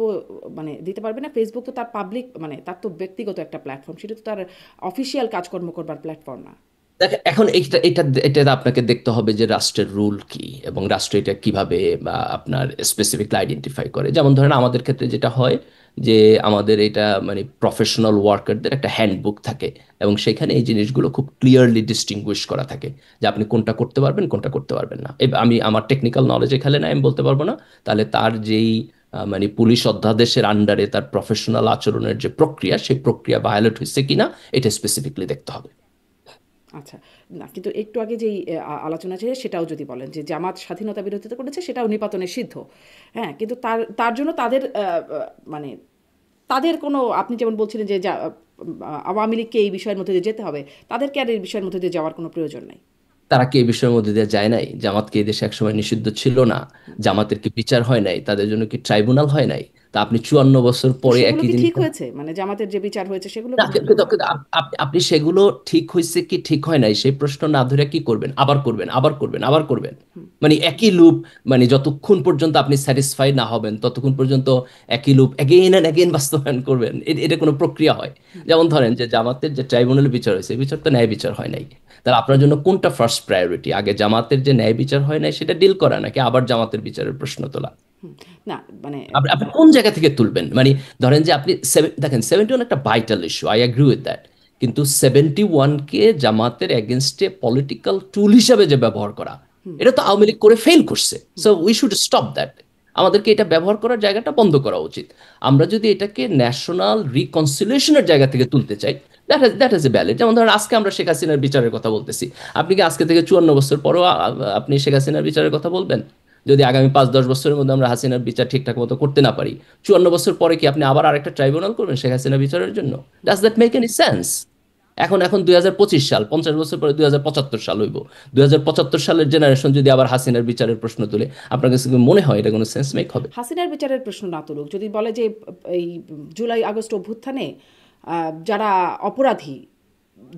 মানে দিতে পারবে না? ফেসবুক তো তার পাবলিক, মানে তার তো ব্যক্তিগত একটা প্ল্যাটফর্ম, সেটা তো তার অফিসিয়াল কাজকর্ম করবার প্ল্যাটফর্ম না। দেখেন, এখন এটা এটা এটা আপনাকে দেখতে হবে যে রাষ্ট্রের রুল কি এবং রাষ্ট্র এটা কিভাবে বা আপনার স্পেসিফিকলি আইডেন্টিফাই করে। যেমন ধরেন আমাদের ক্ষেত্রে যেটা হয় যে আমাদের এটা মানে প্রফেশনাল ওয়ার্কারদের একটা হ্যান্ডবুক থাকে এবং সেখানে এই জিনিসগুলো খুব ক্লিয়ারলি ডিস্টিংগুইশ করা থাকে যে আপনি কোনটা করতে পারবেন কোনটা করতে পারবেন না। আমি আমার টেকনিক্যাল নলেজ এখানে না, আমি বলতে পারবো না। তাহলে তার যেই মানে পুলিশ অধ্যাদেশের আন্ডারে তার প্রফেশনাল আচরণের যে প্রক্রিয়া, সেই প্রক্রিয়া ভায়োলেট হয়েছে কিনা এটা স্পেসিফিকলি দেখতে হবে। আচ্ছা, না কিন্তু একটু আগে যেই আলোচনা ছিল সেটাও যদি বলেন যে জামাত স্বাধীনতা বিরোধিতা করেছে, সেটাও নিপাতনের সিদ্ধ। হ্যাঁ, কিন্তু তার তার জন্য তাদের মানে তাদের কোনো, আপনি যেমন বলছিলেন যে আওয়ামী লীগকে এই বিষয়ের মধ্যে দিয়ে যেতে হবে, তাদেরকে আর এই বিষয়ের মধ্যে দিয়ে যাওয়ার কোনো প্রয়োজন নেই। তারা কি এই বিষয়ের মধ্যে দিয়ে যায় নাই? জামাতকে এই দেশে একসময় নিষিদ্ধ ছিল না? জামাতের কি বিচার হয় নাই? তাদের জন্য কি ট্রাইব্যুনাল হয় নাই? তা আপনি 54 বছর তো পরে সেগুলো একই কি জিনিস। ঠিক হয়েছে? মানে জামাতের যে বিচার হয়েছে সেগুলো না, কি ঠিক কিন্তু হয়েছে? কিন্তু আপনি সেগুলো ঠিক হয়েছে কি ঠিক হয় নাই সেই প্রশ্ন না ধরে কি করবেন, আবার করবেন, আবার করবেন, আবার করবেন, মানে একই লুপ। মানে যতক্ষণ পর্যন্ত আপনি স্যাটিসফাই না হবেন ততক্ষণ পর্যন্ত একই লুপ এগেইন অ্যান্ড এগেইন বাস্তবায়ন করবেন। এটা কোনো প্রক্রিয়া হয়? যেমন ধরেন যে জামাতের যে ট্রাইব্যুনালে বিচার হয়েছে, এই বিচার তো ন্যায় বিচার হয় নাই। তাহলে আপনার জন্য কোনটা ফার্স্ট প্রায়োরিটি? আগে জামাতের যে ন্যায় বিচার হয় নাই সেটা ডিল করা, নাকি আবার জামাতের বিচারের প্রশ্ন তোলা? হুম, না মানে আপনি আপনি কোন জায়গা থেকে তুলবেন? মানে ধরেন যে আপনি দেখেন 71 একটা vital issue, I agree with that. কিন্তু 71-কে জামাতের এগেনস্টে পলিটিক্যাল টুল হিসাবে যে ব্যবহার করা, এটা তো আওয়ামী লীগ করে ফেল করছে। So we should stop that. আমাদেরকে এটা ব্যবহার করার জায়গাটা বন্ধ করা উচিত। আমরা যদি এটাকে ন্যাশনাল রিকনসিলিয়েশনের জায়গা থেকে তুলতে চাই, দ্যাট ইজ এ ভ্যালিড। যেমন ধরেন আজকে আমরা শেখ হাসিনার বিচারের কথা বলতেছি, আপনি কি আজকে থেকে 54 বছর পরও আপনি শেখ হাসিনার বিচারের কথা বলবেন? যদি আগামী 5-10 বছরের মধ্যে আমরা হাসিনার বিচার ঠিকঠাক মতো করতে না পারি, 54 বছর পরে কি আপনি আবার আরেকটা ট্রাইব্যুনাল করবেন শেখ হাসিনা বিচারের জন্য? Does that make any sense? এখন 2025 সাল, 50 বছর পরে 2075 সাল হইব। 2075 সালের জেনারেশন যদি আবার হাসিনার বিচারের প্রশ্ন তুলে, আপনার কাছে কি মনে হয় এটা কোনো সেন্স মেক হবে? হাসিনার বিচারের প্রশ্ন না তুলুক, যদি বলে যে এই জুলাই আগস্ট অভ্যুত্থানে যারা অপরাধী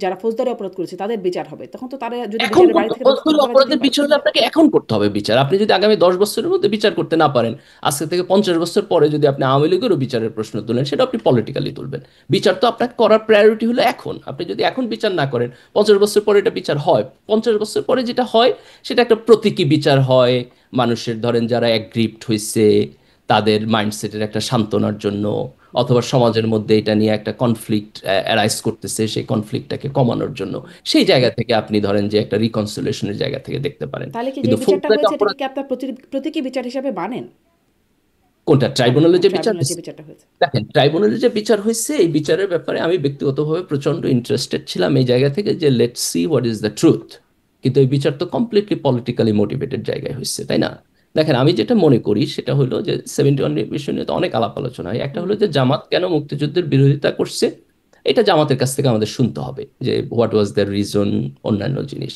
যারা ফৌজদারি অপরাধ করেছে তাদের বিচার হবে, তখন তো তারা যদি এখন বিচারের বাড়ি থেকে ফৌজদারি করা যেতেই অপরাধের পারে। বিচার হলে আপনাকে এখন করতে হবে বিচার। আপনি যদি আগামী 10 বছরের মধ্যে বিচার করতে না পারেন, আজকে থেকে 50 বছর পরে যদি আপনি আওয়ামী লীগেরও বিচারের প্রশ্ন তোলেন, সেটা আপনি পলিটিক্যালি তুলবেন। বিচার তো আপনাকে করার প্রায়োরিটি হলো এখন। আপনি যদি এখন বিচার না করেন, 50 বছর পরে এটা বিচার হয়। 50 বছর পরে যেটা হয় সেটা একটা প্রতীকী বিচার হয়। মানুষের ধরেন যারা অ্যাগ্রিভড হয়েছে তাদের মাইন্ডসেটের একটা সান্ত্বনার জন্য, অথবা সমাজের মধ্যে এটা নিয়ে একটা কনফ্লিক্ট অ্যারাইজ করতেছে, সেই কনফ্লিক্টটাকে কমানোর জন্য সেই জায়গা থেকে আপনি ধরেন যে একটা রিকনসিলেশনের জায়গা থেকে দেখতে পারেন। তাহলে কি যে কিন্তু বিচারটা ফৌজদারি হয়েছে এটাকে অপরাধ কি আপনার প্রতীকী বিচার হিসাবে মানেন? কোনটা? মানে ট্রাইব্যুনালে যে বিচার ট্রাইব্যুনালে যে হয়েছে? বিচারটা হয়েছে। দেখেন, ট্রাইব্যুনালে যে বিচার হয়েছে এই বিচারের ব্যাপারে আমি ব্যক্তিগতভাবে প্রচন্ড ইন্টারেস্টেড ছিলাম এই জায়গা থেকে যে let's see what is the truth. কিন্তু এই বিচার তো কমপ্লিটলি পলিটিক্যালি মোটিভেটেড জায়গায় হয়েছে, তাই না? দেখেন, আমি যেটা মনে করি সেটা হলো যে 71 বিষয় নিয়ে তো অনেক আলাপ আলোচনা হয়। একটা হলো যে জামাত কেন মুক্তিযুদ্ধের বিরোধিতা করছে, এটা জামাতের কাছ থেকে আমাদের শুনতে হবে যে হোয়াট ওয়াজ দ্য রিজন, অন্যান্য জিনিস।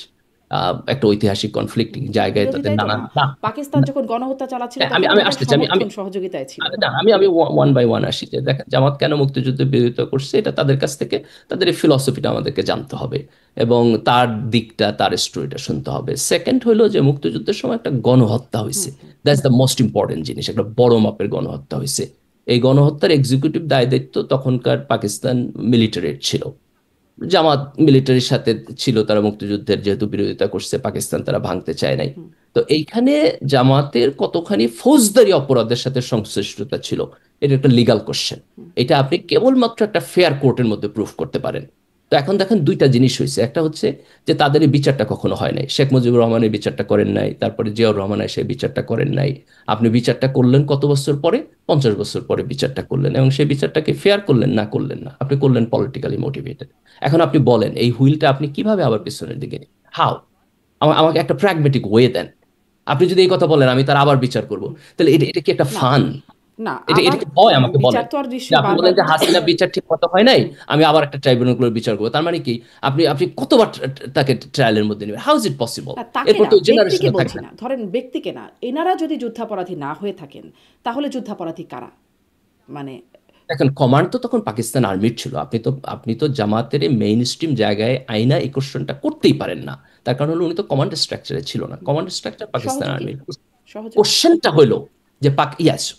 একটা ঐতিহাসিক কনফ্লিক্টিং জায়গায় তাদের বিরোধিতাই তো নানান না, পাকিস্তান যখন গণহত্যা চালাচ্ছিল আমি তখনও আমি তাদের আসতেছি আমি আমি সমর্থন সহযোগিতায় ছিল। না, আমি ওয়ান বাই ওয়ান আসি যে দেখেন জামাত কেন মুক্তিযুদ্ধের বিরোধিতা করছে, এটা তাদের কাছ থেকে তাদের এই ফিলসফিটা আমাদেরকে জানতে হবে এবং তার দিকটা, তার স্টোরিটা শুনতে হবে। সেকেন্ড হলো যে মুক্তিযুদ্ধের সময় একটা গণহত্যা হয়েছে, দ্যাটস দ্য মোস্ট ইম্পর্টেন্ট জিনিস। একটা বড় মাপের গণহত্যা হয়েছে। এই গণহত্যার এক্সিকিউটিভ দায় দায়িত্ব তখনকার পাকিস্তান মিলিটারির ছিল। জামাত মিলিটারির সাথে ছিল, তারা মুক্তিযুদ্ধের যেহেতু বিরোধিতা করছে, পাকিস্তান তারা ভাঙতে চায় নাই। তো এইখানে জামাতের কতখানি ফৌজদারি অপরাধের সাথে সংশ্লিষ্টতা ছিল, এটা একটা লিগাল কোশ্চেন। এটা আপনি কেবলমাত্র একটা ফেয়ার কোর্টের মধ্যে প্রুফ করতে পারেন। তো এখন দেখেন দুইটা জিনিস হয়েছে। একটা হচ্ছে যে তাদের এই বিচারটা কখনো হয় নাই। শেখ মুজিবুর রহমানের বিচারটা করেন নাই, তারপরে জিয়াউর রহমান এসে বিচারটা করেন নাই। আপনি বিচারটা করলেন কত বছর পরে? 50 বছর পরে বিচারটা করলেন, এবং সেই বিচারটাকে ফেয়ার করলেন না, করলেন না, আপনি করলেন পলিটিক্যালি মোটিভেটেড। এখন আপনি বলেন এই হুইলটা আপনি কিভাবে আবার পিছনের দিকে, হাউ? আমাকে একটা প্র্যাগমেটিক ওয়ে দেন। আপনি যদি এই কথা বলেন আমি তার আবার বিচার করব, তাহলে এটা এটা কি একটা না, ফান? না, এটা এটা আবার কি হয়? আমাকে বিচার বলেন। তো আর যে নিশ্চয়ই আপনি বলেন বারবার। যে হাসিনা বিচার ঠিক মতো হয় নাই, আমি আবার একটা ট্রাইব্যুনালগুলোর বিচার করবো, তার মানে কি আপনি আপনি কতবার তাকে ট্রায়ালের মধ্যে নেবেন? How is it possible? না, তাকে এরপর না, তো ব্যক্তিকে জেনারেশনে বলছি থাকবে। না, ধরেন ব্যক্তিকে না, এনারা যদি যুদ্ধাপরাধী না হয়ে থাকেন তাহলে যুদ্ধাপরাধী কারা? মানে দেখেন, কমান্ড তো তখন পাকিস্তান আর্মির ছিল। আপনি তো জামাতের মেইন স্ট্রিম জায়গায় আইনা এই কোশ্চেনটা করতেই পারেন না। তার কারণ হলো উনি তো কমান্ড স্ট্রাকচারে ছিল না। কমান্ড স্ট্রাকচার পাকিস্তান সহযোগী, আর্মির। সহযোগী। কোশ্চেনটা হলো যে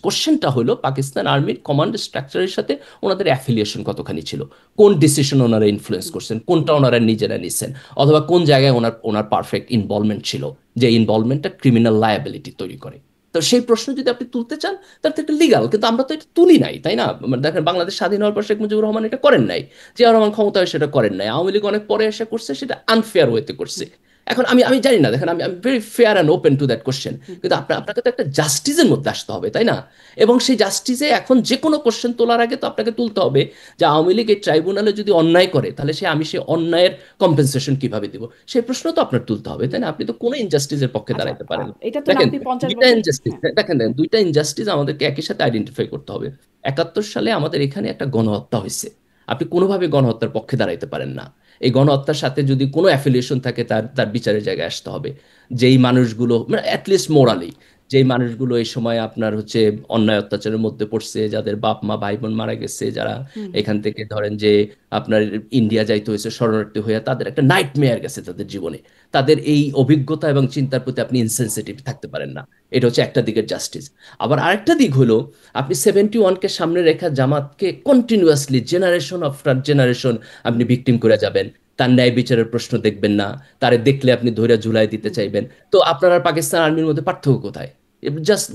কোশ্চেনটা হলো পাকিস্তান আর্মির কমান্ড স্ট্রাকচারের সাথে ওনাদের অ্যাফিলিয়েশন কতখানি ছিল, কোন ডিসিশন ওনারা ইনফ্লুয়েন্স করছেন, কোনটা ওনারা নিজেরা নিছেন, অথবা কোন জায়গায় ওনার ওনার পারফেক্ট ইনভলভমেন্ট ছিল, যে ইনভলভমেন্টটা ক্রিমিনাল লায়াবিলিটি তৈরি করে। তো সেই প্রশ্ন যদি আপনি তুলতে চান তাহলে তো এটা লিগাল, কিন্তু আমরা তো এটা তুলি নাই, তাই না? মানে দেখেন, বাংলাদেশ স্বাধীন হওয়ার পর শেখ মুজিবুর রহমান এটা করেন নাই, জিয়াউর রহমান ক্ষমতায় সেটা করেন নাই, আওয়ামী লীগ অনেক পরে এসে করছে, সেটা আনফেয়ার ওয়েতে করছে। এখন আমি আমি জানি না, দেখেন, আমি very fair and open to that question, কিন্তু আপনাকে তো একটা জাস্টিসের মধ্যে আসতে হবে, তাই না? এবং সেই জাস্টিসে এখন যে কোনো কোশ্চেন তোলার আগে তো আপনাকে তুলতে হবে যে আওয়ামী লীগ এই ট্রাইব্যুনালে যদি অন্যায় করে তাহলে আমি সেই অন্যায়ের কম্পেনসেশন কিভাবে দিব, সেই প্রশ্ন তো আপনার তুলতে হবে, তাই না? আপনি তো কোনো ইনজাস্টিসের পক্ষে আচ্ছা, দাঁড়াইতে পারেন না। এটা তো না, দেখেন, আপনি 50 দুইটা বছর। ইনজাস্টিস, হ্যাঁ, দেখেন দুইটা ইনজাস্টিস আমাদেরকে একই সাথে আইডেন্টিফাই করতে হবে। 71 সালে আমাদের এখানে একটা গণহত্যা হয়েছে, আপনি কোনোভাবে গণহত্যার পক্ষে দাঁড়াইতে পারেন না। এই গণহত্যার সাথে যদি কোনো অ্যাফিলিয়েশন থাকে তার তার বিচারের জায়গায় আসতে হবে। যেই মানুষগুলো মানে অ্যাটলিস্ট মোরালি, যেই মানুষগুলো এই সময় আপনার হচ্ছে অন্যায় অত্যাচারের মধ্যে পড়ছে, যাদের বাপ মা ভাই বোন মারা গেছে, যারা এখান থেকে ধরেন যে আপনার ইন্ডিয়া যাইতে হয়েছে শরণার্থী হয়ে, তাদের একটা নাইট মেয়ার গেছে তাদের জীবনে, তাদের এই অভিজ্ঞতা এবং চিন্তার প্রতি আপনি ইনসেনসিটিভ থাকতে পারেন না। এটা হচ্ছে একটা দিকের জাস্টিস। আবার আরেকটা দিক হলো, আপনি 71-কে সামনে রেখা জামাতকে কন্টিনিউয়াসলি জেনারেশন আফটার জেনারেশন আপনি ভিকটিম করে যাবেন, তার ন্যায় বিচারের প্রশ্ন দেখবেন না, তারে দেখলে আপনি ধৈর্য ঝুলাই দিতে চাইবেন। তো আপনার আর পাকিস্তান আর্মির মধ্যে পার্থক্য কোথায়? Just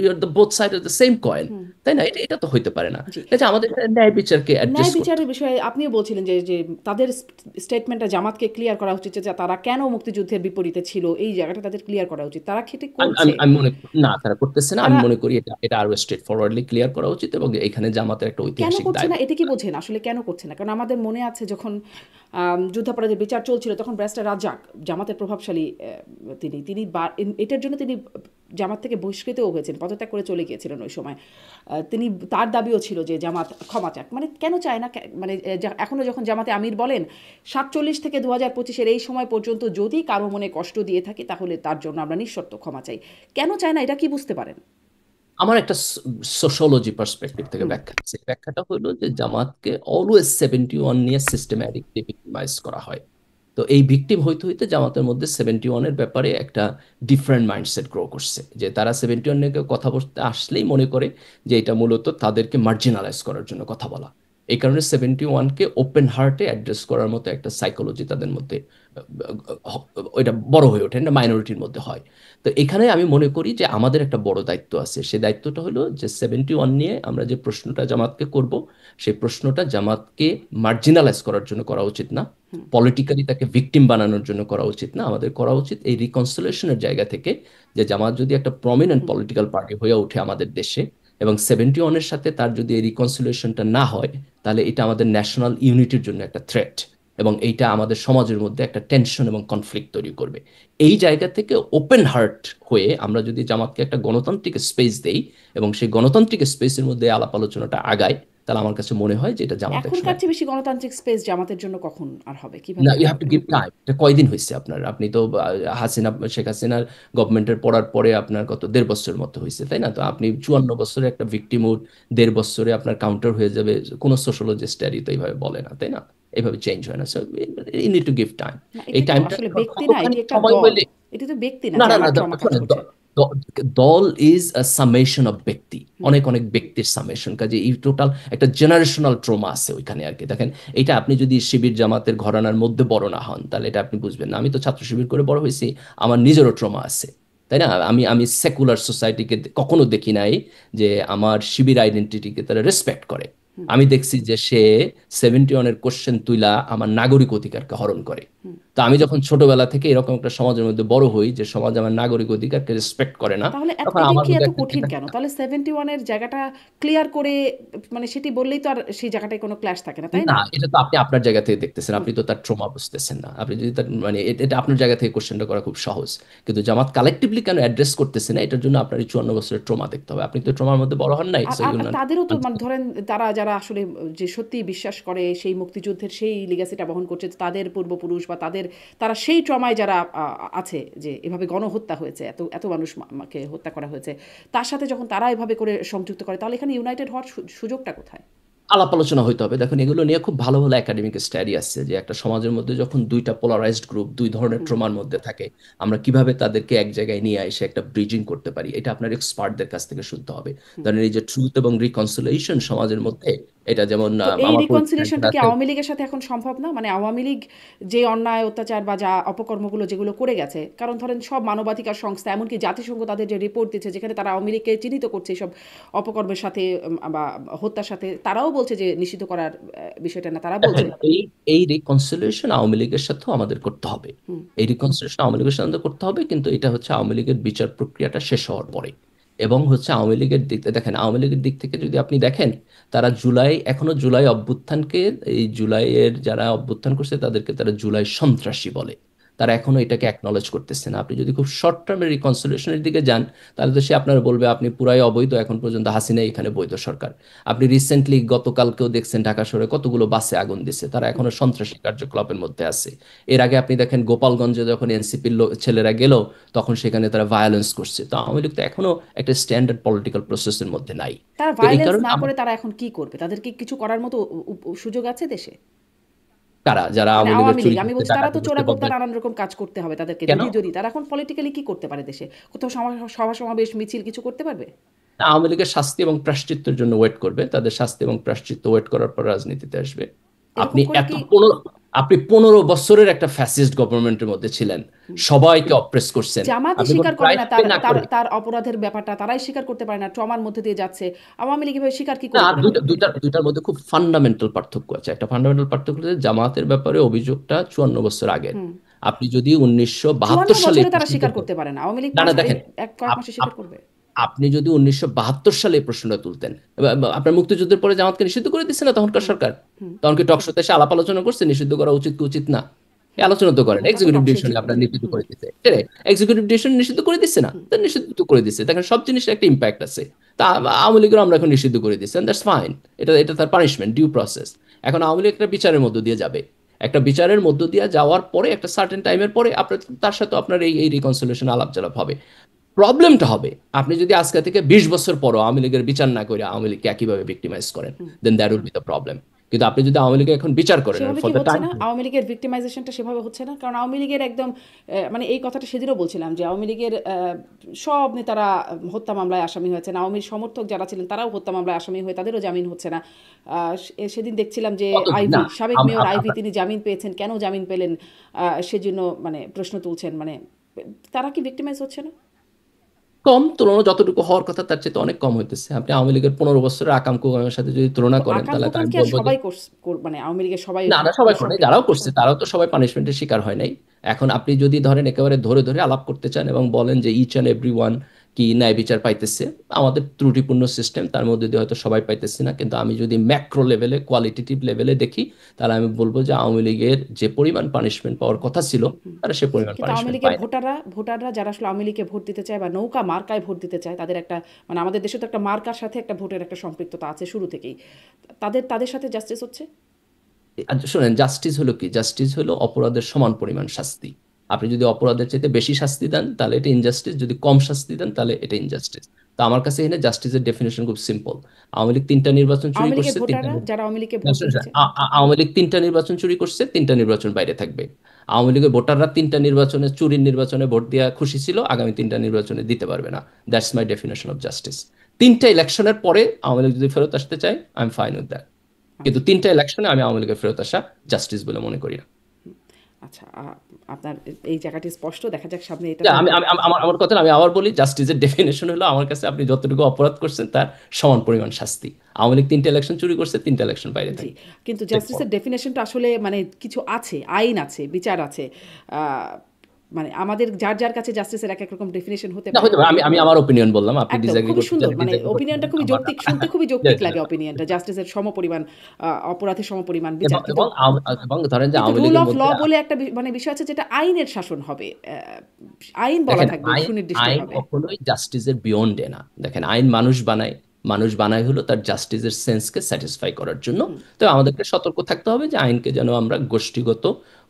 you're the both side of the same coin, তাই না? এটা এটা তো হইতে পারে না। জি। কাজে আমাদের এখানে ন্যায় বিচারকে ন্যায় অ্যাডজাস্ট করতে বিচারের হবে। বিষয়ে আপনিও বলছিলেন যে যে তাদের স্টেটমেন্টটা জামাতকে ক্লিয়ার করা উচিত যে তারা কেন মুক্তিযুদ্ধের বিপরীতে ছিল, এই জায়গাটা তাদের ক্লিয়ার করা উচিত। তারা খেটে আমি করছে। আমি আমি মনে না, তারা করতেছে না। আমি তারা মনে করি এটা এটা আরো স্ট্রেট ফরওয়ার্ডলি ক্লিয়ার করা উচিত, এবং এখানে জামাতের একটা কেন ঐতিহাসিক করছে না, দায়বদ্ধতা এটা কি আছে। বোঝেন আসলে কেন করছে না? কারণ আমাদের মনে আছে যখন যুদ্ধাপরাধের বিচার চলছিল তখন ব্যারিস্টার রাজ্জাক, জামাতের প্রভাবশালী তিনি তিনি এটার জন্য তিনি জামাত থেকে বহিষ্কৃতও হয়েছেন, পদত্যাগ করে চলে গিয়েছিলেন ওই সময়। তিনি, তার দাবিও ছিল যে জামাত ক্ষমা চাক। মানে কেন চায় না? মানে এখনও যখন জামাতে আমির বলেন 47 থেকে 2025-এর এই সময় পর্যন্ত যদি কারো মনে কষ্ট দিয়ে থাকি তাহলে তার জন্য আমরা নিঃশর্ত ক্ষমা চাই। কেন চায় না, এটা কি বুঝতে পারেন? আমার একটা সোশিওলজি পার্সপেক্টিভ থেকে হুম ব্যাখ্যা আছে। ব্যাখ্যাটা হলো যে জামাতকে অলওয়েজ 71 নিয়ে সিস্টেম্যাটিকলি ভিক্টিমাইজ করা হয়। তো এই ভিকটিম হইতে হইতে জামাতের মধ্যে 71-এর ব্যাপারে একটা ডিফারেন্ট মাইন্ডসেট গ্রো করছে, যে তারা 71 নিয়ে কথা বলতে আসলেই মনে করে যে এটা মূলত তাদেরকে মার্জিনালাইজ করার জন্য কথা বলা। এই কারণে 71-কে ওপেন হার্টে অ্যাড্রেস করার মতো একটা সাইকোলজি তাদের মধ্যে ওইটা বড় হয়ে ওঠে, এটা মাইনরিটির মধ্যে হয়। তো এখানে আমি মনে করি যে আমাদের একটা বড় দায়িত্ব আছে। সেই দায়িত্বটা হলো যে 71 নিয়ে আমরা যে প্রশ্নটা জামাতকে করব, সেই প্রশ্নটা জামাতকে মার্জিনালাইজ করার জন্য করা উচিত না, হুম পলিটিক্যালি তাকে ভিকটিম বানানোর জন্য করা উচিত না। আমাদের করা উচিত এই রিকনসিলেশনের জায়গা থেকে, যে জামাত যদি একটা প্রমিনেন্ট হুম পলিটিক্যাল পার্টি হয়ে ওঠে আমাদের দেশে, এবং 71-এর সাথে তার যদি এই রিকনসিলেশনটা না হয়, তাহলে এটা আমাদের ন্যাশনাল ইউনিটির জন্য একটা থ্রেট, এবং এইটা আমাদের সমাজের মধ্যে একটা টেনশন এবং কনফ্লিক্ট তৈরি করবে। এই জায়গা থেকে ওপেন হার্ট হয়ে আমরা যদি জামাতকে একটা গণতান্ত্রিক স্পেস দেই, এবং সেই গণতান্ত্রিক স্পেসের মধ্যে আলাপ আলোচনাটা আগায়, তাহলে আমার কাছে মনে হয় যে এটা জামাত এখনকার একসময়। চেয়ে বেশি গণতান্ত্রিক স্পেস জামাতের জন্য কখন আর হবে, না, কিভাবে ইউ হবে হ্যাভ টু এটা? Give time. এটা কয়দিন হয়েছে আপনার? আপনি তো শেখ হাসিনার গভর্নমেন্টের পড়ার পরে আপনার কত 1.5 বছর মতো হয়েছে, তাই না? তো আপনি 54 বছরে একটা ভিক্টিমহুড 1.5 বছরে আপনার কাউন্টার হয়ে যাবে, কোনো সোশ্যোলজিস্টারই তো এইভাবে বলে না, তাই না? এইভাবে চেঞ্জ হয় না। So you need to give time. না, এই এটি তো টাইমটা আসলে ব্যক্তি না, এটি কতখানি একটা সময় দল। হইলে। এটি তো ব্যক্তি না না যে না না, আমার ট্রমা কাজ শোনেন, করছে। দল ইজ আ সামেশন অফ ব্যক্তি, হুম অনেক অনেক ব্যক্তির সামেশন। কাজে এই টোটাল একটা জেনারেশনাল ট্রমা আছে ওইখানে আর কি। দেখেন, এটা আপনি যদি শিবির জামাতের ঘরানার মধ্যে বড় না হন, তাহলে এটা আপনি বুঝবেন না। আমি তো ছাত্র শিবির করে বড় হয়েছি, আমার নিজেরও ট্রমা আছে, তাই না? আমি আমি সেকুলার সোসাইটিকে কখনো দেখি নাই যে আমার শিবির আইডেন্টিটিকে তারা রেসপেক্ট করে। হুম আমি দেখছি যে সে 71-এর কোশ্চেন তুইলা আমার নাগরিক অধিকারকে হরণ করে। হুম। তো আমি যখন ছোটবেলা থেকে এরকম একটা সমাজের মধ্যে বড় হই, যে সমাজ আমার নাগরিক অধিকারকে রেসপেক্ট করে না, তাহলে তখন এটি আমার কি মধ্যে এত একটা কঠিন কেন? তাহলে 71-এর জায়গাটা ক্লিয়ার করে, মানে সেটি বললেই তো আর সেই জায়গাটায় কোনো ক্ল্যাশ থাকে না, তাই না, না? এটা তো আপনি আপনার জায়গা থেকে দেখতেছেন, হুম আপনি তো তার ট্রমা বুঝতেছেন না। আপনি যদি তার মানে এটা আপনার জায়গা থেকে কোশ্চেনটা করা খুব সহজ, কিন্তু জামাত কালেকটিভলি কেন অ্যাড্রেস করতেছে না, এটার জন্য আপনার এই 54 বছরের ট্রমা দেখতে হবে। আপনি তো ট্রমার মধ্যে বড় হন নাই, আর so are you are not. তাদেরও তো, মানে ধরেন তারা যারা আসলে যে সত্যিই বিশ্বাস করে সেই মুক্তিযুদ্ধের সেই লিগ্যাসিটা বহন করছে, তাদের পূর্বপুরুষ বা তারা সেই ট্রমায় যারা আছে, যে এভাবে গণহত্যা হয়েছে, এত এত মানুষ কে হত্যা করা হয়েছে, তার সাথে যখন তারা এভাবে করে সংযুক্ত করে, তাহলে এখানে ইউনাইটেড হওয়ার সুযোগটা কোথায়? আলাপ আলোচনা হইতে হবে। দেখুন, এগুলো নিয়ে খুব ভালো ভালো একাডেমিক স্টাডি আসছে, যে একটা সমাজের মধ্যে যখন দুইটা পোলারাইজড গ্রুপ দুই ধরনের হুম ট্রমার মধ্যে থাকে, আমরা কিভাবে তাদেরকে এক জায়গায় নিয়ে এসে একটা ব্রিজিং করতে পারি, এটা আপনার এক্সপার্টদের কাছ থেকে শুনতে হবে। হুম ধরেন, এই যে ট্রুথ এবং রিকনসিলিয়েশন সমাজের মধ্যে, এটা যেমন তো এই আমার পরিচিত একজন রিকনসিলিয়েশনটা কি আছে। আওয়ামী লীগের সাথে এখন সম্ভব না? মানে আওয়ামী লীগ যে অন্যায় অত্যাচার বা যা অপকর্মগুলো যেগুলো করে গেছে, কারণ ধরেন সব মানবাধিকার সংস্থা, এমনকি জাতিসংঘ তাদের যে রিপোর্ট দিচ্ছে, যেখানে তারা আওয়ামী লীগকে চিহ্নিত করছে এইসব অপকর্মের সাথে বা হত্যার সাথে, তারাও বলছে যে নিষিদ্ধ করার বিষয়টা না, তারা দেখেন, বলছে। এই এই রিকনসিলিয়েশন আওয়ামী লীগের সাথেও আমাদের করতে হবে। হুম এই রিকনসিলিয়েশন আওয়ামী লীগের সাথে আমাদের করতে হবে, কিন্তু এটা হচ্ছে আওয়ামী লীগের বিচার প্রক্রিয়াটা শেষ হওয়ার পরে। এবং হচ্ছে আওয়ামী লীগের দিক দেখেন, আওয়ামী লীগের দিক থেকে যদি আপনি দেখেন, তারা এখনো জুলাই অভ্যুত্থানকে, এই জুলাইয়ের যারা অভ্যুত্থান করছে তাদেরকে তারা জুলাই সন্ত্রাসী বলে। তারা এখনো এটাকে অ্যাকনলেজ করতেছে না। আপনি যদি খুব শর্ট টার্মের রিকনসিলিয়েশনের দিকে যান, তাহলে তো সে আপনার বলবে আপনি পুরাই অবৈধ, এখন পর্যন্ত হাসিনা এখানে বৈধ সরকার। আপনি রিসেন্টলি গতকালকেও দেখছেন ঢাকা শহরে কতগুলো বাসে আগুন দিছে, তারা এখনো সন্ত্রাসী কার্যকলাপের মধ্যে আছে। এর আগে আপনি দেখেন গোপালগঞ্জে যখন এনসিপির ছেলেরা গেল, তখন সেখানে তারা ভায়োলেন্স করছে। তো আওয়ামী লীগ তো এখনো একটা স্ট্যান্ডার্ড পলিটিক্যাল প্রসেসের মধ্যে নাই। তারা তো এই ভায়োলেন্স কারণে না করে তারা এখন কি করবে? তাদের কি কিছু করার মতো সুযোগ আছে দেশে? কারা যারা মানে আওয়ামী লীগের আওয়ামী লীগ, চুরি আমি করতে বলছি তারা ডাকাতি তো করতে চোরাগোপ্তা পারবে? নানান রকম কাজ করতে হবে তাদেরকে, কেন? যদি তারা এখন পলিটিক্যালি কি করতে পারে দেশে? কোথাও সভা সমাবেশ মিছিল কিছু করতে পারবে? আওয়ামী লীগের শাস্তি এবং প্রায়শ্চিত্তের জন্য ওয়েট করবে, তাদের শাস্তি এবং প্রায়শ্চিত্ত ওয়েট করার পর রাজনীতিতে আসবে। এরকম আপনি করে এত কি? 15 বছরের একটা ফ্যাসিস্ট গভর্নমেন্টের মধ্যে ছিলেন, সবাইকে অপ্রেস করছেন। জামাতই আপনি কোনো স্বীকার করে না ক্রাইম তার না তার করে। তার অপরাধের ব্যাপারটা, তারাই স্বীকার করতে পারে না, ট্রমার মধ্যে দিয়ে যাচ্ছে। আওয়ামী লীগ এভাবে স্বীকার কি না, করে দুইটা ফেলবে? দুইটার দুইটার মধ্যে খুব ফান্ডামেন্টাল পার্থক্য আছে। একটা ফান্ডামেন্টাল পার্থক্য হচ্ছে, জামাতের ব্যাপারে অভিযোগটা 54 বছর আগের। হুম আপনি যদি 1972 চুয়ান্ন সালে এই বছরে তারা প্রশ্নটা। স্বীকার করতে পারে না, আওয়ামী লীগ না না, এই দেখেন, এক কয়েক আপ- মাসে স্বীকার আপ- করবে? আপনি যদি 1972 সালে এই প্রশ্নটা তুলতেন, আপনার মুক্তিযুদ্ধের পরে জামাতকে নিষিদ্ধ করে দিচ্ছে না তখনকার হুম সরকার? হুম তখন কি টকশোতে এসে আলাপ আলোচনা করছে নিষিদ্ধ করা উচিত কি উচিত না? এই আলোচনা তো করেন, ওটা তো এক্সিকিউটিভ টকশোই ডিসিশন ছিল। আপনার নিষিদ্ধ হুম করে দিচ্ছে। এক্সিকিউটিভ ডিসিশন নিষিদ্ধ করে দিচ্ছে না, হুম তো নিষিদ্ধ তো করে দিচ্ছে। দেখেন, সব জিনিসের একটা ইম্প্যাক্ট আছে। তা আওয়ামী লীগের আমরা এখন নিষিদ্ধ করে দিচ্ছি, দ্যাটস ফাইন। এটা এটা তার পানিশমেন্ট, ডিউ প্রসেস। এখন আওয়ামী লীগ একটা বিচারের মধ্য দিয়ে যাবে। একটা বিচারের মধ্য দিয়ে যাওয়ার পরে একটা সার্টেন টাইমের পরে আপনার তার সাথে আপনার এই এই রিকনসিলিয়েশন আলাপ হবে। প্রবলেমটা হবে আপনি যদি আজকে থেকে 20 বছর পরও আওয়ামী লীগের বিচার না করে আওয়ামী লীগকে একইভাবে ভিক্টিমাইজ করেন, then that will be the problem. কিন্তু আপনি যদি আওয়ামী লীগকে এখন বিচার করেন সেভাবে ফর কি দ্য হচ্ছে টাইম, না? আওয়ামী লীগের ভিক্টিমাইজেশনটা সেভাবে হচ্ছে না? কারণ আওয়ামী লীগের একদম মানে এই কথাটা সেদিনও বলছিলাম যে আওয়ামী লীগের সব নেতারা হত্যা মামলায় আসামি হয়েছেন, আওয়ামীর সমর্থক যারা ছিলেন তারাও হত্যা মামলায় আসামি হয়ে তাদেরও জামিন হচ্ছে না। সেদিন দেখছিলাম যে কতদিন না আইভি, সাবেক মেয়র আইভি, তিনি জামিন পেয়েছেন, কেন জামিন পেলেন সেজন্য মানে প্রশ্ন তুলছেন। মানে তারা কি ভিক্টিমাইজ হচ্ছে না? কম, তুলনা যতটুকু হওয়ার কথা তার চেয়ে তো অনেক কম হইতেছে। আপনি আওয়ামী লীগের 15 বছরের আকাম কুকামের সাথে যদি তুলনা তো করেন আকাম তাহলে তো কুকাম আমি কি আর বলবো যে সবাই মানে আওয়ামী লীগের সবাই না না, সবাই করে নাই, সম্পৃক্ত? যারাও করছে তারাও তো সবাই পানিশমেন্টের শিকার হয় নাই। এখন আপনি যদি ধরেন একেবারে ধরে ধরে আলাপ করতে চান এবং বলেন যে ইচ অ্যান্ড এভরি ওয়ান কি ন্যায় বিচার পাইতেছে, আমাদের ত্রুটিপূর্ণ সিস্টেম, তার মধ্যে দিয়ে হয়তো সবাই পাইতেছে না, কিন্তু আমি যদি ম্যাক্রো লেভেলে কোয়ালিটেটিভ লেভেলে দেখি তাহলে আমি বলবো যে আওয়ামী লীগের যে পরিমাণ পানিশমেন্ট পাওয়ার কথা ছিল তারা সে পরিমাণ কিন্তু আওয়ামী পানিশমেন্ট লীগের পায় না। ভোটাররা যারা আসলে আওয়ামী লীগে ভোট দিতে চায় বা নৌকা মার্কায় ভোট দিতে চায়, তাদের একটা মানে আমাদের দেশে তো একটা মার্কার সাথে একটা ভোটের একটা সম্পৃক্ততা আছে শুরু থেকেই। তাদের সাথে জাস্টিস হচ্ছে? আর শোনেন, জাস্টিস হলো কি? জাস্টিস হলো অপরাধের সমান পরিমাণ শাস্তি। আপনি যদি অপরাধের চাইতে বেশি শাস্তি দেন তাহলে এটা ইনজাস্টিস, যদি কম শাস্তি দেন তাহলে এটা ইনজাস্টিস। তো আমার কাছে এখানে জাস্টিসের ডেফিনেশন খুব সিম্পল। আওয়ামী লীগ 3টা নির্বাচন চুরি আওয়ামী লীগের করছে, ভোটাররা যারা আওয়ামী লীগে না, ভোট শোনেন, দিতে শোনেন, চায়। আওয়ামী লীগ 3টা নির্বাচন চুরি করছে, 3টা নির্বাচন বাইরে থাকবে। আওয়ামী লীগের ভোটাররা 3টা নির্বাচনে চুরির নির্বাচনে ভোট দেওয়া খুশি ছিল, আগামী 3টা নির্বাচনে দিতে পারবে না। That's my definition of justice. 3টা ইলেকশনের পরে আওয়ামী লীগ যদি ফেরত আসতে চায়, I am fine with that. কিন্তু আচ্ছা, 3টা ইলেকশনে আমি আওয়ামী লীগের ফেরত আসা জাস্টিস বলে মনে করি না। আচ্ছা, আপনার এই জায়গাটি স্পষ্ট, দেখা যাক সামনে এটা না, আমি চলবে। আমি আমি- আমার আমার কথা না, আমি আবার বলি, জাস্টিসের ডেফিনেশন হলো আমার কাছে আপনি যতটুকু অপরাধ করছেন তার সমান পরিমাণ শাস্তি। আওয়ামী লীগ 3টা ইলেকশন চুরি করছে, 3টা ইলেকশন বাইরে জি, থাকবে। কিন্তু Straightforward। জাস্টিসের ডেফিনেশনটা আসলে মানে কিছু আছে, আইন আছে, বিচার আছে। আহ, মানে আমাদের যার যার কাছে জাস্টিসের এক এক রকম ডেফিনেশন হতে না, পারে। হতে পারে, আমি আমি আমার ওপিনিয়ন বললাম, আপনি একদম ডিসএগ্রি খুবই করতে সুন্দর, চাইলে মানে ডিসএগ্রি করতে ওপিনিয়নটা পারেন খুবই আমার। যৌক্তিক, শুনতে খুবই যৌক্তিক লাগে ওপিনিয়নটা, জাস্টিসের সমপরিমাণ অপরাধের সমপরিমাণ বিচার। এবং কিন্তু এবং এবং ধরেন যে কিন্তু আওয়ামী রুল লীগের অফ ল মধ্যে বলে একটা মানে বিষয় আছে, যেটা আইনের শাসন হবে, আইন বলা দেখেন, থাকবে আইন আইন সুনির্দিষ্টভাবে। কখনোই জাস্টিসের বিয়ন্ডে না। দেখেন, আইন মানুষ বানায়, মানুষ বানায় হলো তার জাস্টিসের সেন্সকে স্যাটিসফাই করার জন্য। তো আমাদেরকে সতর্ক থাকতে হবে যে আইনকে যেন আমরা গোষ্ঠীগত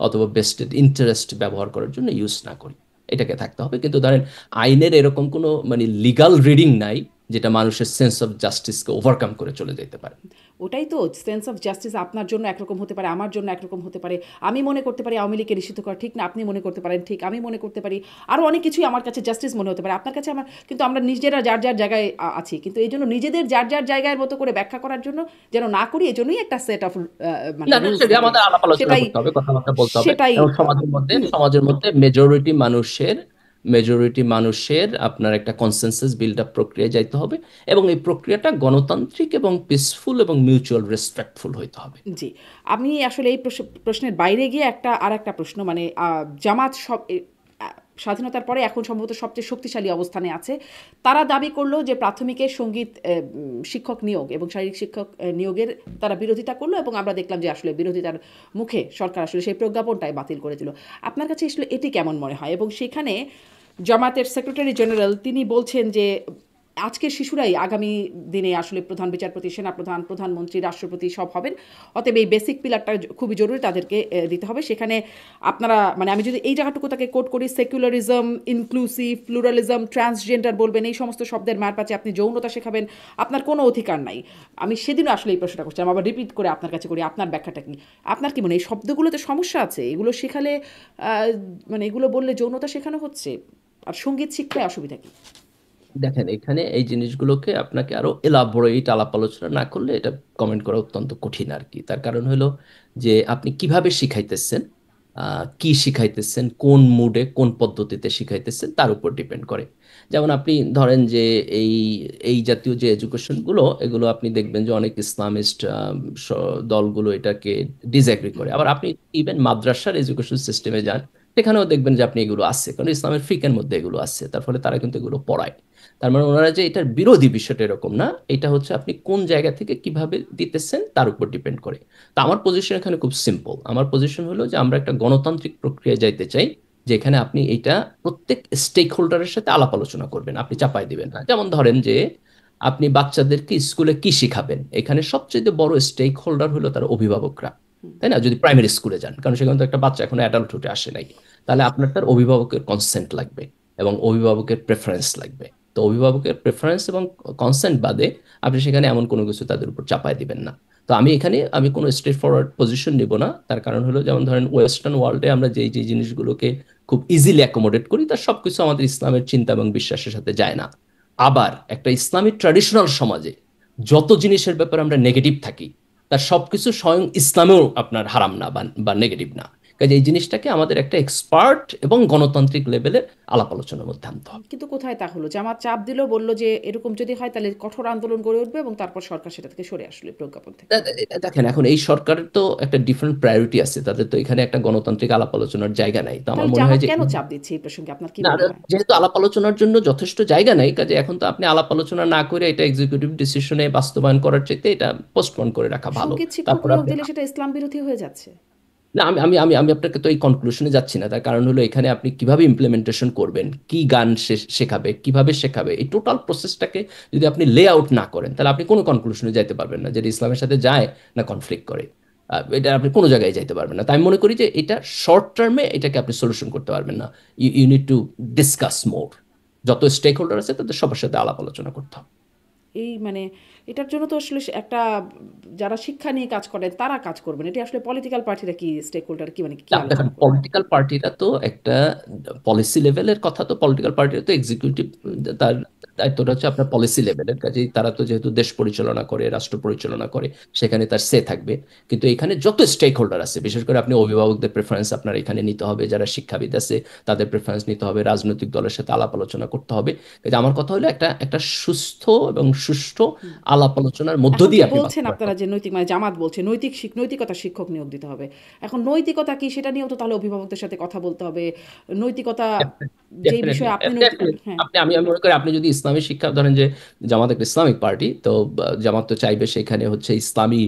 অথবা বেস্টেড ইন্টারেস্ট ব্যবহার করার জন্য ইউজ না করি, এটাকে থাকতে হবে। কিন্তু ধরেন আইনের এরকম কোনো মানে লিগাল রিডিং নাই যেটা মানুষের সেন্স অফ জাস্টিসকে ওভারকাম করে চলে যেতে পারে। ওটাই তো সেন্স অফ জাস্টিস, আপনার জন্য একরকম হতে পারে, আমার জন্য একরকম হতে পারে। আমি মনে করতে পারি আওয়ামী লীগকে নিষিদ্ধ করা ঠিক না, আপনি মনে করতে পারেন ঠিক, আমি মনে করতে পারি আরও অনেক কিছুই আমার কাছে জাস্টিস মনে হতে পারে, আপনার কাছে আমার। কিন্তু আমরা নিজেরা যার যার জায়গায় আছি, কিন্তু এই জন্য নিজেদের যার যার জায়গার মতো করে ব্যাখ্যা করার জন্য যেন না করি, এই জন্যই একটা সেট অফ মানে না না, রুলস সেটা থাকে। আমাদের আলাপ আলোচনা সেটাই করতে হবে, কথাবার্তা বলতে হবে। সেটাই এবং সমাজের মধ্যে মেজরিটি মানুষের আপনার একটা কনসেনসাস বিল্ড আপ প্রক্রিয়ায় যাইতে হবে, এবং এই প্রক্রিয়াটা গণতান্ত্রিক এবং পিসফুল এবং মিউচুয়াল রেসপেক্টফুল হইতে হবে। জি, আমি আসলে এই প্রশ্নের বাইরে গিয়ে আর একটা প্রশ্ন, মানে জামাত স্বাধীনতার পরে এখন সম্ভবত সবচেয়ে শক্তিশালী অবস্থানে আছে। তারা দাবি করলো যে প্রাথমিকের সঙ্গীত শিক্ষক নিয়োগ এবং শারীরিক শিক্ষক নিয়োগের তারা বিরোধিতা করলো, এবং আমরা দেখলাম যে আসলে বিরোধিতার মুখে সরকার আসলে সেই প্রজ্ঞাপনটাই বাতিল করে দিল। আপনার কাছে আসলে এটি কেমন মনে হয়? এবং সেখানে জামাতের সেক্রেটারি জেনারেল তিনি বলছেন যে আজকের শিশুরাই আগামী দিনে আসলে প্রধান বিচারপতি, সেনাপ্রধান, প্রধানমন্ত্রী, রাষ্ট্রপতি সব হবেন। অতএব এই বেসিক পিলারটা খুবই জরুরি, তাদেরকে দিতে হবে। সেখানে আপনারা মানে আমি যদি এই জায়গাটুকু তাকে কোট করি, সেকুলারিজম, ইনক্লুসিভ, প্লুরালিজম, ট্রান্সজেন্ডার বলবেন, এই সমস্ত শব্দের মার পাচ্ছে আপনি যৌনতা শেখাবেন, আপনার কোনো অধিকার নাই। আমি সেদিনও আসলে এই প্রশ্নটা করছিলাম, আবার রিপিট করে আপনার কাছে করি, আপনার ব্যাখ্যাটা কি? আপনার কি মনে হয় এই শব্দগুলোতে সমস্যা আছে? এগুলো শেখালে মানে এগুলো বললে যৌনতা শেখানো হচ্ছে, আর সঙ্গীত শিক্ষায় অসুবিধা কি? দেখেন, এখানে এই জিনিসগুলোকে আপনাকে আরো এলাবোরেট আলাপ আলোচনা না করলে এটা কমেন্ট করা অত্যন্ত কঠিন আর কি। তার কারণ হলো যে আপনি কিভাবে শিখাইতেছেন, কি শিখাইতেছেন, কোন মুডে কোন পদ্ধতিতে শিখাইতেছেন তার উপর ডিপেন্ড করে। যেমন আপনি ধরেন যে এই এই জাতীয় যে এডুকেশনগুলো, এগুলো আপনি দেখবেন যে অনেক ইসলামিস্ট দলগুলো এটাকে ডিসএগ্রি করে। আবার আপনি ইভেন মাদ্রাসার এডুকেশন সিস্টেমে যান, সেখানেও দেখবেন যে আপনি এগুলো আছে, কারণ ইসলামের ফিকের মধ্যে এগুলো আছে, তার ফলে তারা কিন্তু এগুলো পড়ায়। তার মানে ওনারা যে এটার বিরোধী, বিষয়টা এরকম না। এটা হচ্ছে আপনি কোন জায়গা থেকে কিভাবে দিতেছেন তার উপর ডিপেন্ড করে। তো আমার পজিশন এখানে খুব সিম্পল। আমার পজিশন হলো যে আমরা একটা গণতান্ত্রিক প্রক্রিয়া যাইতে চাই, যেখানে আপনি এটা প্রত্যেক স্টেক হোল্ডারের সাথে আলাপ আলোচনা করবেন, আপনি চাপাই দিবেন না। যেমন ধরেন যে আপনি বাচ্চাদেরকে স্কুলে কি শিখাবেন, এখানে সবচেয়ে বড় স্টেক হোল্ডার হলো তার অভিভাবকরা, তাই না? যদি প্রাইমারি স্কুলে যান, কারণ সেখানে তো একটা বাচ্চা এখন অ্যাডাল্টহুডে আসে নাই, তাহলে আপনার তার অভিভাবকের কনসেন্ট লাগবে। এবং অভিভাবকের প্রেফারেন্স লাগবে। তো অভিভাবকের প্রেফারেন্স এবং কনসেন্ট বাদে আপনি সেখানে এমন কোনো কিছু তাদের উপর চাপায় দিবেন না। তো আমি কোনো স্ট্রেট ফরওয়ার্ড পজিশন নিব না। তার কারণ হলো, যেমন ধরেন ওয়েস্টার্ন ওয়ার্ল্ডে আমরা যেই যে জিনিসগুলোকে খুব ইজিলি অ্যাকোমোডেট করি, তার সবকিছু আমাদের ইসলামের চিন্তা এবং বিশ্বাসের সাথে যায় না। আবার একটা ইসলামী ট্র্যাডিশনাল সমাজে যত জিনিসের ব্যাপারে আমরা নেগেটিভ থাকি, তার সবকিছু স্বয়ং ইসলামেও আপনার হারাম না বা নেগেটিভ না। কাজে এই জিনিসটাকে আমাদের একটা এক্সপার্ট এবং গণতান্ত্রিক লেভেলে আলাপ আলোচনার মধ্যে আনতে হবে। কিন্তু কোথায় তা হলো? জামাত চাপ দিল, বলল যে এরকম যদি হয় তাহলে কঠোর আন্দোলন গড়ে উঠবে, এবং তারপর সরকার সেটা থেকে সরে আসলো, এই প্রজ্ঞাপন থেকে। দেখেন, এখন এই সরকারের তো একটা ডিফারেন্ট প্রায়োরিটি আছে, তাদের তো এখানে একটা গণতান্ত্রিক আলাপ আলোচনার জায়গা নাই। তো আমার তাহলে মনে হয় জামাত যে কেন চাপ দিচ্ছে এই প্রসঙ্গে, আপনার কি না, মনে হয়? যেহেতু আলাপ আলোচনার জন্য যথেষ্ট জায়গা নাই, কাজে এখন তো আপনি আলাপ আলোচনা না করে এটা এক্সিকিউটিভ ডিসিশনে বাস্তবায়ন করার চাইতে এটা পোস্টপোন করে রাখা ভালো। সঙ্গীত শিক্ষক তারপর নিয়োগ আপনি দিলে সেটা ইসলাম বিরোধী হয়ে যাচ্ছে। না, আমি আপনাকে তো এই কনক্লুশনে যাচ্ছি না। তার কারণ হলো, এখানে আপনি কিভাবে ইমপ্লিমেন্টেশন করবেন, কি গান শেখাবে, কিভাবে শেখাবে, এই টোটাল প্রসেসটাকে যদি আপনি লে আউট না করেন, তাহলে আপনি কোনো কনক্লুশনে যাইতে পারবেন না, যেটা ইসলামের সাথে যায় না কনফ্লিক্ট করে। এটা আপনি কোনো জায়গায় যাইতে পারবেন না। তাই আমি মনে করি যে এটা শর্ট টার্মে এটাকে আপনি সলিউশন করতে পারবেন না। ইউ নিড টু ডিসকাস মোর। যত স্টেক হোল্ডার আছে তাদের সবার সাথে আলাপ আলোচনা করতে হবে। এই মানে এটার জন্য তো আসলে একটা, যারা শিক্ষা নিয়ে কাজ করেন তারা কাজ করবেন, এটা আসলে পলিটিক্যাল পার্টিরা কি স্টেক হোল্ডার কি মানে কি দেখেন, আলোচনা করবে? পলিটিক্যাল পার্টিরা তো একটা পলিসি লেভেলের কথা, তো পলিটিক্যাল পার্টিরা তো এক্সিকিউটিভ, হুম। তার দায়িত্বটা হচ্ছে আপনার পলিসি লেভেলের। কাজেই তারা তো যেহেতু দেশ পরিচালনা করে, রাষ্ট্র পরিচালনা করে, সেখানে তার সে থাকবে। কিন্তু এখানে যত স্টেক হোল্ডার আছে, বিশেষ করে আপনি অভিভাবকদের প্রেফারেন্স আপনার এখানে নিতে হবে, যারা শিক্ষাবিদ আছে তাদের প্রেফারেন্স নিতে হবে, রাজনৈতিক দলের সাথে আলাপ আলোচনা করতে হবে। কাজে আমার কথা হলো, একটা একটা সুস্থ এবং সুষ্ঠু হুম। আলাপ আলোচনার মধ্য এখন দিয়ে যে আপনি বলছেন বাস্তবায়ন আপনারা যে নৈতিক, মানে জামাত বলছে নৈতিকতা শিক্ষক নিয়োগ দিতে হবে, এখন নৈতিকতা কি সেটা নিয়েও তো তাহলে অভিভাবকদের সাথে কথা বলতে হবে। নৈতিকতা যেই ডেফিনেটলি, বিষয়ে আপনি নৈতিক, হ্যাঁ। আমি মনে করি আপনি যদি ইসলামী শিক্ষা ধরেন, যে জামাত একটা ইসলামিক পার্টি, তো জামাত তো চাইবে সেখানে হচ্ছে ইসলামী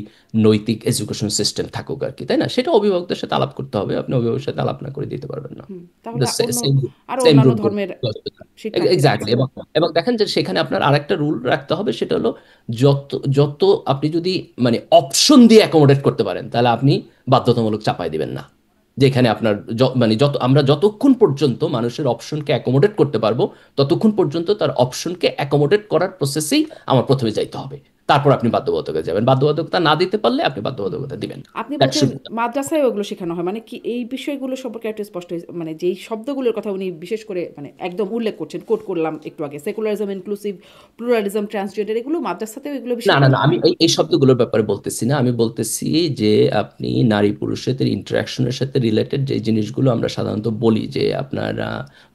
নৈতিক এডুকেশন সিস্টেম থাকুক আর কি, তাই না? সেটা অভিভাবকদের সাথে আলাপ করতে হবে। আপনি অভিভাবকের সাথে আলাপ না করে দিতে পারবেন না। তাহলে অন্য সেম আরো সেম অন্যান্য রুল করতে ধর্মের হবে। শিক্ষার্থীরা এক্স্যাক্টলি। আছে। এবং এবং দেখেন যে সেখানে আপনার আরেকটা রুল রাখতে হবে, সেটা হলো, যত যত আপনি যদি মানে অপশন দিয়ে অ্যাকোমোডেট করতে পারেন, তাহলে আপনি বাধ্যতামূলক চাপাই দিবেন না। যেখানে আপনার মানে আমরা যতক্ষণ পর্যন্ত মানুষের অপশনকে অ্যাকোমোডেট করতে পারবো, ততক্ষণ পর্যন্ত তার অপশনকে অ্যাকোমোডেট করার প্রসেসেই আমার প্রথমে যাইতে হবে। তারপর আপনি বাধ্যবাধকতা যাবেন। বাধ্যবাধকতা না দিতে পারলে আপনি বাধ্যবাধকতা দিবেন না। আপনি দ্যাট বলছেন শুড। মাদ্রাসায় ওগুলো শেখানো হয়, মানে কি এই বিষয়গুলো সম্পর্কে একটু স্পষ্ট মানে যেই শব্দগুলোর কথা উনি বিশেষ করে মানে একদম উল্লেখ করছেন, কোট করলাম একটু আগে, সেকুলারিজম, ইনক্লুসিভ, প্লুরালিজম, ট্রান্সজেন্ডার, এগুলো মাদ্রাসাতেও এগুলো না, বিষয় না, পড়ানো না, আমি হয়? এই শব্দগুলোর ব্যাপারে বলতেছি না। আমি বলতেছি যে আপনি নারী পুরুষের ইন্টারাকশনের সাথে রিলেটেড যে জিনিসগুলো আমরা সাধারণত বলি, যে আপনার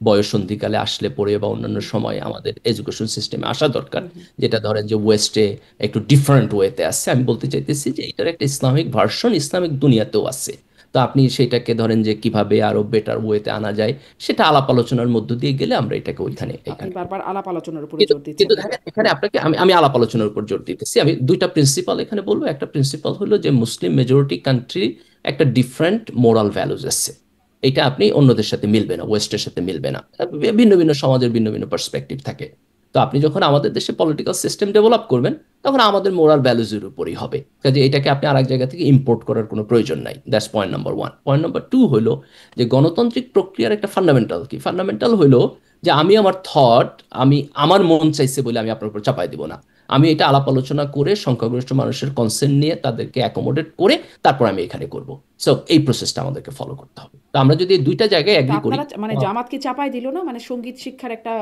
বয়ঃসন্ধিকালে আসলে পরে বা অন্যান্য হুম। সময় আমাদের এডুকেশন সিস্টেমে আসা দরকার, হুম। হুম। যেটা ধরেন যে ওয়েস্টে একটু ডিফারেন্ট ওয়েতে আছে। আমি বলতে চাইতেছি যে এটার একটা ইসলামিক ভার্সন ইসলামিক দুনিয়াতেও আছে। তো আপনি সেটাকে ধরেন যে কিভাবে আরো বেটার ওয়েতে আনা যায়, সেটা আলাপ আলোচনার মধ্য দিয়ে গেলে আমরা এটাকে আচ্ছা, ওইখানে আপনি এখানে বারবার আলাপ আলোচনার উপরে কিন্তু জোর দিচ্ছেন। কিন্তু দেখেন, এখানে আপনাকে আমি আলাপ আলোচনার উপর জোর দিতেছি। আমি দুইটা প্রিন্সিপাল এখানে বলবো। একটা প্রিন্সিপাল হলো যে মুসলিম মেজরিটি কান্ট্রি একটা ডিফারেন্ট মোরাল ভ্যালুজ আছে। এটা আপনি অন্যদের সাথে মিলবে না, ওয়েস্টের সাথে মিলবে না। ভিন্ন ভিন্ন সমাজের ভিন্ন ভিন্ন পার্সপেক্টিভ থাকে। তো আপনি যখন আমাদের দেশে পলিটিক্যাল সিস্টেম ডেভেলপ করবেন, তখন আমাদের মোরাল ভ্যালুজের উপরই হবে। কাজে এটাকে আপনি আরেক জায়গা থেকে ইম্পোর্ট করার কোনো প্রয়োজন নাই। That's point number one. Point number two হলো যে গণতান্ত্রিক প্রক্রিয়ার একটা ফান্ডামেন্টাল কি, ফান্ডামেন্টাল হলো যে আমি আমার থট, আমি আমার মন চাইছে বলে আমি আপনার উপর চাপাই দিব না। আমি এটা আলাপ আলোচনা করে সংখ্যাগরিষ্ঠ মানুষের কনসেন্ট নিয়ে তাদেরকে অ্যাকোমোডেট করে তারপর আমি এখানে করব। সো এই প্রসেসটা আমাদেরকে ফলো করতে হবে। তো আমরা যদি এই দুইটা জায়গায় তা এগ্রি করি। আপনারা মানে জামাতকে চাপাই দিল না, মানে সঙ্গীত শিক্ষার একটা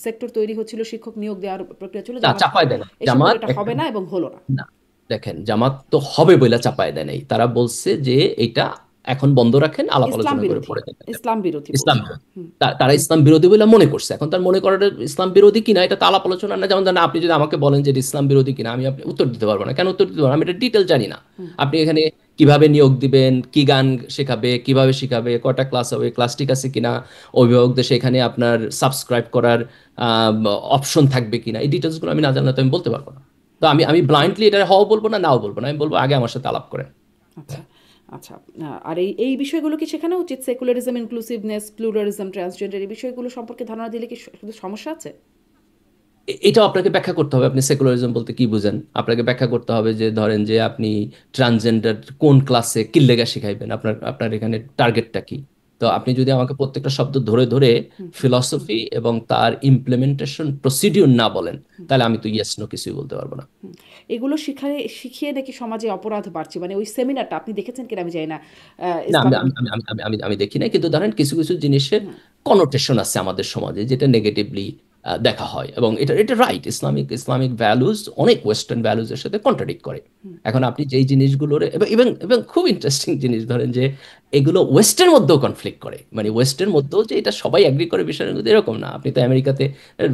সেক্টর তৈরি হচ্ছিল, শিক্ষক নিয়োগ দেওয়ার প্রক্রিয়া ছিল, না, জামাত চাপায় দেয় না এসে বলে জামাত এটা একটা। হবে না এবং হলো না। না, দেখেন, জামাত তো হবে বইলা চাপায় দেয় নাই। তারা বলছে যে এটা এখন বন্ধ রাখেন, আলাপ ইসলাম আলোচনা করে বিরোধী, পরে দেখেন। ইসলাম বিরোধী ইসলাম বলছে। বিরোধী। হুম। তারা ইসলাম বিরোধী বলে মনে করছে। এখন তার মনে করাটা ইসলাম বিরোধী কিনা এটা তো আলাপ আলোচনা না। যেমন ধরেন, আপনি যদি আমাকে বলেন যে এটা ইসলাম বিরোধী কিনা, আমি আপনি উত্তর দিতে পারবো না। কেন উত্তর দিতে পারবো না? আমি এটা ডিটেল জানি না। হুম। আপনি এখানে কিভাবে নিয়োগ দিবেন, কি গান শেখাবে, কিভাবে শেখাবে, কয়টা ক্লাস হবে, ক্লাস ঠিক আছে কিনা, অভিভাবকদের সেখানে আপনার সাবস্ক্রাইব করার অপশন থাকবে কিনা, এই ডিটেলসগুলো আমি না জানলে তো আমি বলতে পারবো না। তো আমি ব্লাইন্ডলি এটা হও বলবো না, নাও বলবো না। আমি বলবো আগে আমার সাথে আলাপ করেন। আচ্ছা। আচ্ছা। আর এই এই বিষয়গুলো কি শেখানো উচিত? সেকুলারিজম, ইনক্লুসিভনেস, প্লুরালিজম, ট্রান্সজেন্ডার, এই বিষয়গুলো সম্পর্কে ধারণা দিলে কি শুধু সমস্যা আছে? এটাও আপনাকে ব্যাখ্যা করতে হবে, আপনি সেকুলারিজম বলতে কি বুঝেন। আপনাকে ব্যাখ্যা করতে হবে যে ধরেন যে আপনি ট্রান্সজেন্ডার কোন ক্লাসে কি লেগা শিখাইবেন, আপনার আপনার এখানে টার্গেটটা কি। তো আপনি যদি আমাকে প্রত্যেকটা শব্দ ধরে ধরে ফিলসফি এবং তার ইমপ্লিমেন্টেশন প্রসিডিউর না বলেন, তাহলে আমি তো ইয়েস নো কিছুই বলতে পারবো না। এগুলো শিখিয়ে নাকি সমাজে অপরাধ বাড়ছে, মানে ওই সেমিনারটা আপনি দেখেছেন কিনা আমি জানি না, না, আমি ইসলামিক। আমি আমি আমি আমি আমি দেখি না, কিন্তু ধরেন কিছু কিছু জিনিসের কনোটেশন আছে আমাদের সমাজে যেটা নেগেটিভলি দেখা হয়, এবং এটা এটা রাইট। ইসলামিক ভ্যালুজ অনেক ওয়েস্টার্ন ভ্যালুজের সাথে কন্ট্রাডিক্ট করে। এখন আপনি যেই জিনিসগুলোর, এবং এবং এবং খুব ইন্টারেস্টিং জিনিস, ধরেন যে এগুলো ওয়েস্টের মধ্যেও কনফ্লিক্ট করে, মানে ওয়েস্টের মধ্যেও যে এটা সবাই অ্যাগ্রি করে বিষয়ের মধ্যে এরকম না। আপনি তো আমেরিকাতে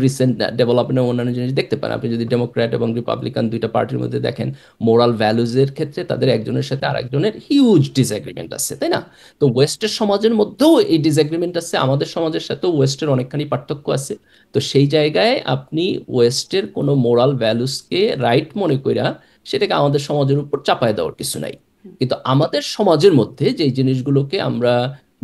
রিসেন্ট ডেভেলপমেন্ট অন্যান্য জিনিস দেখতে পান। আপনি যদি ডেমোক্র্যাট এবং রিপাবলিকান দুইটা পার্টির মধ্যে দেখেন, মোরাল ভ্যালুজের ক্ষেত্রে তাদের একজনের সাথে আরেকজনের হিউজ ডিসএগ্রিমেন্ট আছে, তাই না? তো ওয়েস্টের সমাজের মধ্যেও এই ডিসএগ্রিমেন্ট আছে, আমাদের সমাজের সাথেও ওয়েস্টের অনেকখানি পার্থক্য আছে। তো সেই জায়গায় আপনি ওয়েস্টের কোনো মোরাল ভ্যালুসকে রাইট মনে কইরা সেটাকে আমাদের সমাজের উপর চাপায় দেওয়ার কিছু নাই। কিন্তু আমাদের সমাজের মধ্যে যে জিনিসগুলোকে আমরা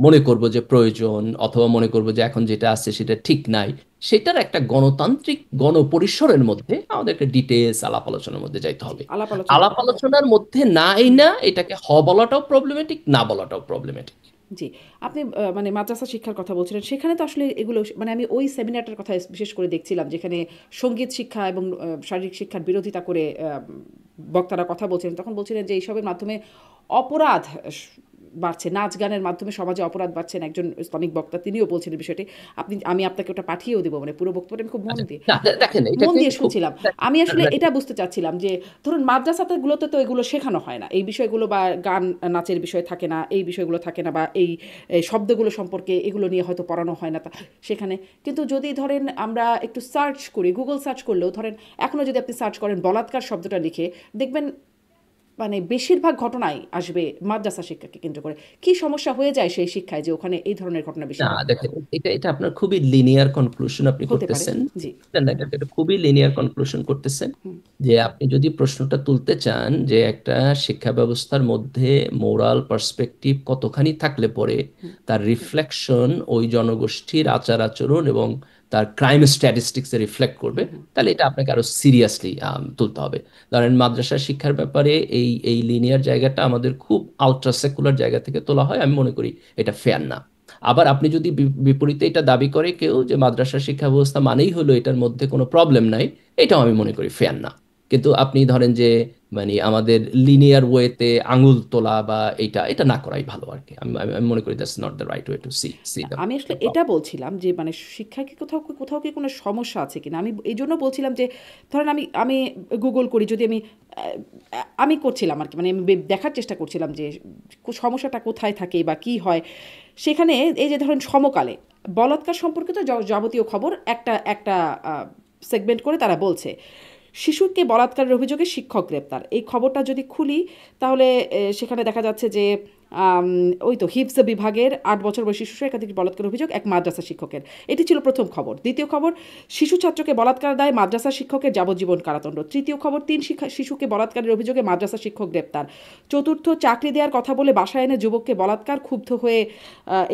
মনে করব যে প্রয়োজন, অথবা মনে করব যে এখন যেটা আছে সেটা ঠিক নাই, সেটার একটা গণতান্ত্রিক গণপরিসরের মধ্যে আমাদেরকে ডিটেলস আলাপ আলোচনার মধ্যে যাইতে জি, হবে। আলাপ আলোচনা আলাপ করতে হবে। আলোচনার মধ্যে নাই না, এটাকে বলাটাও প্রবলেমেটিক, না বলাটাও প্রবলেমেটিক। জি, আপনি মানে মাদ্রাসা শিক্ষার কথা বলছিলেন, সেখানে তো আসলে এগুলো মানে আমি ওই সেমিনারটার কথা বিশেষ করে দেখছিলাম, যেখানে সঙ্গীত শিক্ষা এবং শারীরিক শিক্ষার বিরোধিতা করে বক্তারা কথা বলছিলেন। তখন বলছিলেন যে এইসবের মাধ্যমে অপরাধ বাড়ছে, নাচ গানের মাধ্যমে সমাজে অপরাধ বাড়ছেন। একজন ইসলামিক বক্তা তিনিও বলছিলেন বিষয়টি। আমি আপনাকে ওটা পাঠিয়েও দেবো, মানে পুরো বক্তব্যটা আমি খুব আচ্ছা, না, দেখেন মন এটাকে দিয়ে খুব শুনছিলাম। আমি আসলে এটা বুঝতে চাচ্ছিলাম যে ধরুন মাদ্রাসাগুলোতে তো এগুলো শেখানো হয় না, এই বিষয়গুলো, বা গান নাচের বিষয় থাকে না, এই বিষয়গুলো থাকে না, বা এই শব্দগুলো সম্পর্কে এগুলো নিয়ে হয়তো পড়ানো হয় না সেখানে। কিন্তু যদি ধরেন আমরা একটু সার্চ করি, গুগল সার্চ করলেও ধরেন এখনও যদি আপনি সার্চ করেন বলাৎকার শব্দটা লিখে, দেখবেন মানে বেশিরভাগ ঘটনাই আসবে মাদ্রাসা শিক্ষাকে কেন্দ্র করে। কি সমস্যা হয়ে যায় সেই শিক্ষায় যে ওখানে এই ধরনের ঘটনা বেশি না, ঘটে? দেখেন এটা এটা আপনার খুবই লিনিয়ার কনক্লুশন আপনি হতে পারে। করতেছেন। জি। না, এটা এটা খুবই লিনিয়ার কনক্লুশন করতেছেন, যে আপনি যদি প্রশ্নটা তুলতে চান যে একটা শিক্ষা ব্যবস্থার মধ্যে মোরাল পার্সপেক্টিভ কতখানি থাকলে পরে তার রিফ্লেকশন ওই জনগোষ্ঠীর আচার আচরণ এবং তার ক্রাইম স্ট্যাটিস্টিক্সে রিফ্লেক্ট করবে, তাহলে এটা আপনাকে আরো সিরিয়াসলি তুলতে হবে। ধরেন মাদ্রাসা শিক্ষার ব্যাপারে এই এই লিনিয়ার জায়গাটা আমাদের খুব আলট্রা সেকুলার জায়গা থেকে তোলা হয়, আমি মনে করি এটা ফেয়ার না। আবার আপনি যদি বিপরীতে এটা দাবি করে কেউ যে মাদ্রাসা শিক্ষা ব্যবস্থা মানেই হলো এটার মধ্যে কোনো প্রবলেম নাই, এটাও আমি মনে করি ফেয়ার না। কিন্তু আপনি ধরেন যে মানে আমাদের লিনিয়ার ওয়েতে আঙুল তোলা বা এটা এটা না করাই ভালো আর কি। আমি মনে করি that's not the right way to see see না, দ্য আমি আসলে এটা বলছিলাম যে মানে শিক্ষায় কি কোথাও কোথাও কি কোনো সমস্যা আছে কিনা। আমি এই জন্য বলছিলাম যে ধরেন আমি আমি গুগল করি, যদি আমি করছিলাম আর কি, মানে আমি দেখার চেষ্টা করছিলাম যে সমস্যাটা কোথায় থাকে বা কি হয় সেখানে। এই যে ধরেন সমকালে বলাৎকার সম্পর্কিত যাবতীয় খবর একটা একটা সেগমেন্ট করে তারা বলছে, শিশুকে বলাৎকারের অভিযোগে শিক্ষক গ্রেপ্তার। এই খবরটা যদি খুলি তাহলে সেখানে দেখা যাচ্ছে যে ওই তো হিপস বিভাগের 8 বছর বয়সী শিশু একাধিক বলাৎকার অভিযোগ এক মাদ্রাসা শিক্ষকের। এটি ছিল প্রথম খবর। দ্বিতীয় খবর, শিশু ছাত্রকে বলাৎকার দায় মাদ্রাসা শিক্ষকের যাবজ্জীবন কারাদণ্ড। তৃতীয় খবর, 3 শিশুকে বলাৎকারের অভিযোগে মাদ্রাসা শিক্ষক গ্রেপ্তার। চতুর্থ, চাকরি দেওয়ার কথা বলে বাসায় এনে যুবককে বলাৎকার, ক্ষুব্ধ হয়ে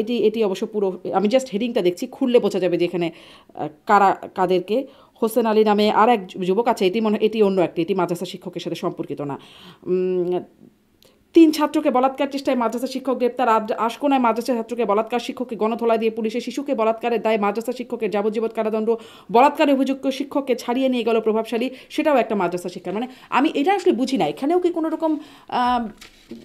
এটি এটি অবশ্য পুরো আমি জাস্ট হেডিংটা দেখছি, খুললে বোঝা যাবে যে এখানে কাদেরকে। হোসেন আলী নামে আর এক যুবক আছে, এটি অন্য একটি, এটি মাদ্রাসা শিক্ষকের সাথে সম্পর্কিত না। 3 ছাত্রকে বলাৎকার চেষ্টায় মাদ্রাসা শিক্ষক গ্রেপ্তার। আশকোনায় মাদ্রাসা ছাত্রকে বলাৎকার, শিক্ষককে গণধোলা দিয়ে পুলিশে। শিশুকে বলাৎকারের দায়ে মাদ্রাসা শিক্ষকের যাবজ্জীবন কারাদণ্ড। বলাৎকারে অভিযুক্ত শিক্ষককে ছাড়িয়ে নিয়ে গেল প্রভাবশালী, সেটাও একটা মাদ্রাসা শিক্ষা। মানে আমি এটা আসলে বুঝি না, এখানেও কি কোনো রকম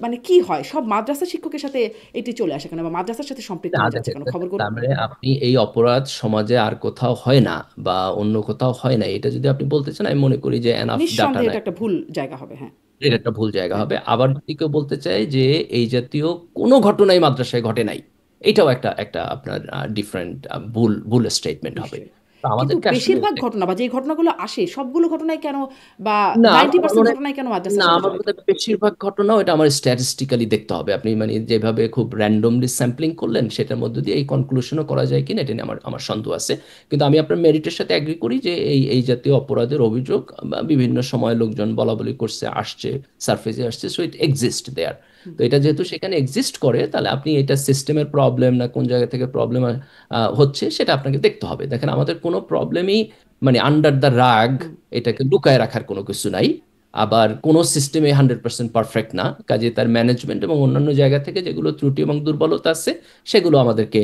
মানে কি হয়, সব মাদ্রাসা শিক্ষকের সাথে এটি চলে আসে কেন, বা মাদ্রাসার সাথে সম্পৃক্ত হয়ে যাচ্ছে কেন খবরগুলো? তার মানে আপনি এই অপরাধ সমাজে আর কোথাও হয় না বা অন্য কোথাও হয় না, এটা যদি আপনি বলতে চান, আমি মনে করি যে এনাফ ডাটা নিঃসন্দেহে নাই। এটা একটা ভুল জায়গা হবে। হ্যাঁ, এটা একটা ভুল জায়গা হবে। আবার যদি কেউ বলতে চায় যে এই জাতীয় কোনো ঘটনাই মাদ্রাসায় ঘটে নাই, এটাও একটা একটা আপনার ডিফারেন্ট ভুল ভুল স্টেটমেন্ট হবে। নিশ্চয়ই। তো কিন্তু আমাদেরকে আসলে বেশিরভাগ ঘটনা বা যে ঘটনাগুলো আসে সবগুলো ঘটনাই কেন, বা না, আমার 90% মনে হয় ঘটনাই কেন মাদ্রাসার না, সাথে আমার জড়িত? মনে হয় বেশিরভাগ ঘটনাও এটা আমার স্ট্যাটিস্টিক্যালি দেখতে হবে। আপনি মানে যেভাবে খুব র্যান্ডমলি স্যাম্পলিং করলেন সেটার মধ্যে দিয়ে এই কনক্লুশনও করা যায় কিনা এটা নিয়ে আমার আমার সন্দেহ আছে। কিন্তু আমি আপনার মেরিটের সাথে এগ্রি করি যে এই এই জাতীয় অপরাধের অভিযোগ বিভিন্ন সময় লোকজন বলা বলি করছে, আসছে, সারফেসে আসছে, সো ইট এক্সিস্ট দেয়ার। তো এটা যেহেতু সেখানে এক্সিস্ট করে, তাহলে আপনি এটা সিস্টেমের প্রবলেম না কোন জায়গা থেকে প্রবলেম হচ্ছে সেটা আপনাকে দেখতে হবে। দেখেন আমাদের কোনো প্রবলেমই মানে আন্ডার দ্য রাগ, এটাকে লুকায় রাখার কোনো কিছু নাই। আবার কোনো সিস্টেমে 100% পারফেক্ট না, কাজে তার ম্যানেজমেন্ট এবং অন্যান্য জায়গা থেকে যেগুলো ত্রুটি এবং দুর্বলতা আছে সেগুলো আমাদেরকে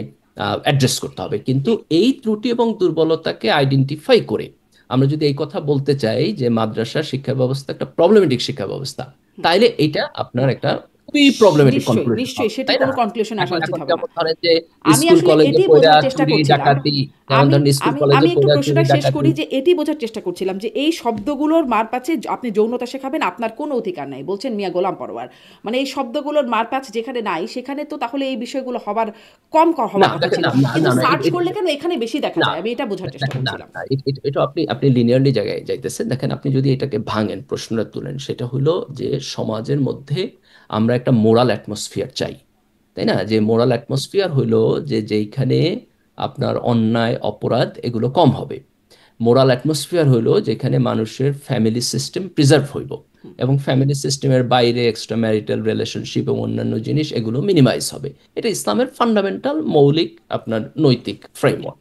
অ্যাড্রেস করতে হবে। কিন্তু এই ত্রুটি এবং দুর্বলতাকে আইডেন্টিফাই করে আমরা যদি এই কথা বলতে চাই যে মাদ্রাসা শিক্ষা ব্যবস্থা একটা প্রবলেমেটিক শিক্ষা ব্যবস্থা, তাইলে এটা আপনার না, একটা খুবই প্রবলেমেটিক নিশ্চয়ই কনক্লুশন নিশ্চয়ই হবে, সেটি তাই না? কোনো কনক্লুশন আসা এখন উচিত এখন হবে না। যেমন ধরেন যে আমি স্কুল আসলে কলেজে এটি পড়া বোঝার চেষ্টা চুরি করছিলাম। ডাকাতি, যেমন আমি ধরেন স্কুল আমি কলেজে আমি একটু পড়া প্রশ্নটা চুরি শেষ ডাকাতি। করি যে এটি বোঝার চেষ্টা করছিলাম যে এই শব্দগুলোর মার পাচ্ছে আপনি যৌনতা শেখাবেন, আপনার কোনো অধিকার নাই বলছেন মিয়া গোলাম পরোয়ার। মানে এই শব্দগুলোর মার পাচ যেখানে নাই সেখানে তো তাহলে এই বিষয়গুলো হবার না হওয়ার কথা দেখেন, ছিল, না না কিন্তু না না, সার্চ করলে কেন এখানে বেশি দেখা না যায়, আমি এটা বোঝার চেষ্টা দেখেন, না করছিলাম। না, এটা আপনি আপনি লিনিয়ারলি জায়গায় যাইতেছেন। দেখেন, আপনি যদি এটাকে ভাঙেন, প্রশ্নটা তুলেন, সেটা হলো যে সমাজের মধ্যে আমরা একটা মোরাল অ্যাটমসফিয়ার চাই, তাই না? যে মোরাল অ্যাটমসফিয়ার হইলো যে যেইখানে আপনার অন্যায় অপরাধ এগুলো কম হবে। মোরাল অ্যাটমসফিয়ার হইলো যেখানে মানুষের ফ্যামিলি সিস্টেম প্রিজার্ভ হইব, এবং ফ্যামিলি সিস্টেমের বাইরে এক্সট্রা ম্যারিটাল রিলেশনশিপ এবং অন্যান্য জিনিস এগুলো মিনিমাইজ হবে। এটা ইসলামের ফান্ডামেন্টাল মৌলিক আপনার নৈতিক ফ্রেমওয়ার্ক।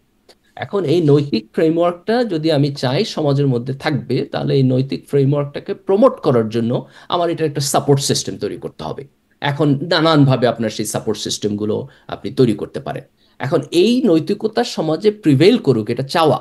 এখন এই নৈতিক ফ্রেমওয়ার্কটা যদি আমি চাই সমাজের মধ্যে থাকবে, তাহলে এই নৈতিক ফ্রেমওয়ার্কটাকে প্রমোট করার জন্য আমার এটা একটা সাপোর্ট সিস্টেম তৈরি করতে হবে। এখন নানানভাবে আপনার সেই সাপোর্ট সিস্টেমগুলো আপনি তৈরি করতে পারেন। এখন এই নৈতিকতা সমাজে প্রিভেইল করুক এটা চাওয়া,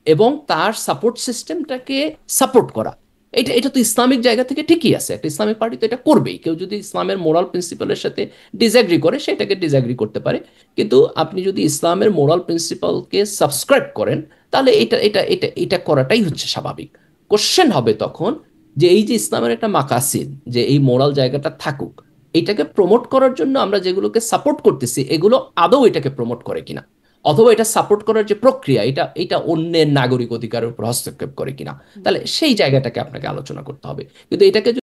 এবং তার সাপোর্ট সিস্টেমটাকে সাপোর্ট করা, এটা এটা তো ইসলামিক জায়গা থেকে ঠিকই আছে। একটা ইসলামিক পার্টি তো এটা করবেই। কেউ যদি ইসলামের মোরাল প্রিন্সিপালের সাথে ডিসএগ্রি করে সেটাকে ডিসএগ্রি করতে পারে, কিন্তু আপনি যদি ইসলামের মোরাল প্রিন্সিপালকে সাবস্ক্রাইব করেন, তাহলে এটা এটা এটা এটা করাটাই হচ্ছে স্বাভাবিক। কোশ্চেন হবে তখন যে এই যে ইসলামের একটা মাকাসিদ, যে এই মোরাল জায়গাটা থাকুক, এটাকে প্রমোট করার জন্য আমরা যেগুলোকে সাপোর্ট করতেছি এগুলো আদৌ এটাকে প্রমোট করে কিনা, অথবা এটা সাপোর্ট করার যে প্রক্রিয়া এটা এটা অন্যের নাগরিক অধিকারের উপর হস্তক্ষেপ করে কিনা। তাহলে সেই জায়গাটাকে আপনাকে আলোচনা করতে হবে। কিন্তু এটাকে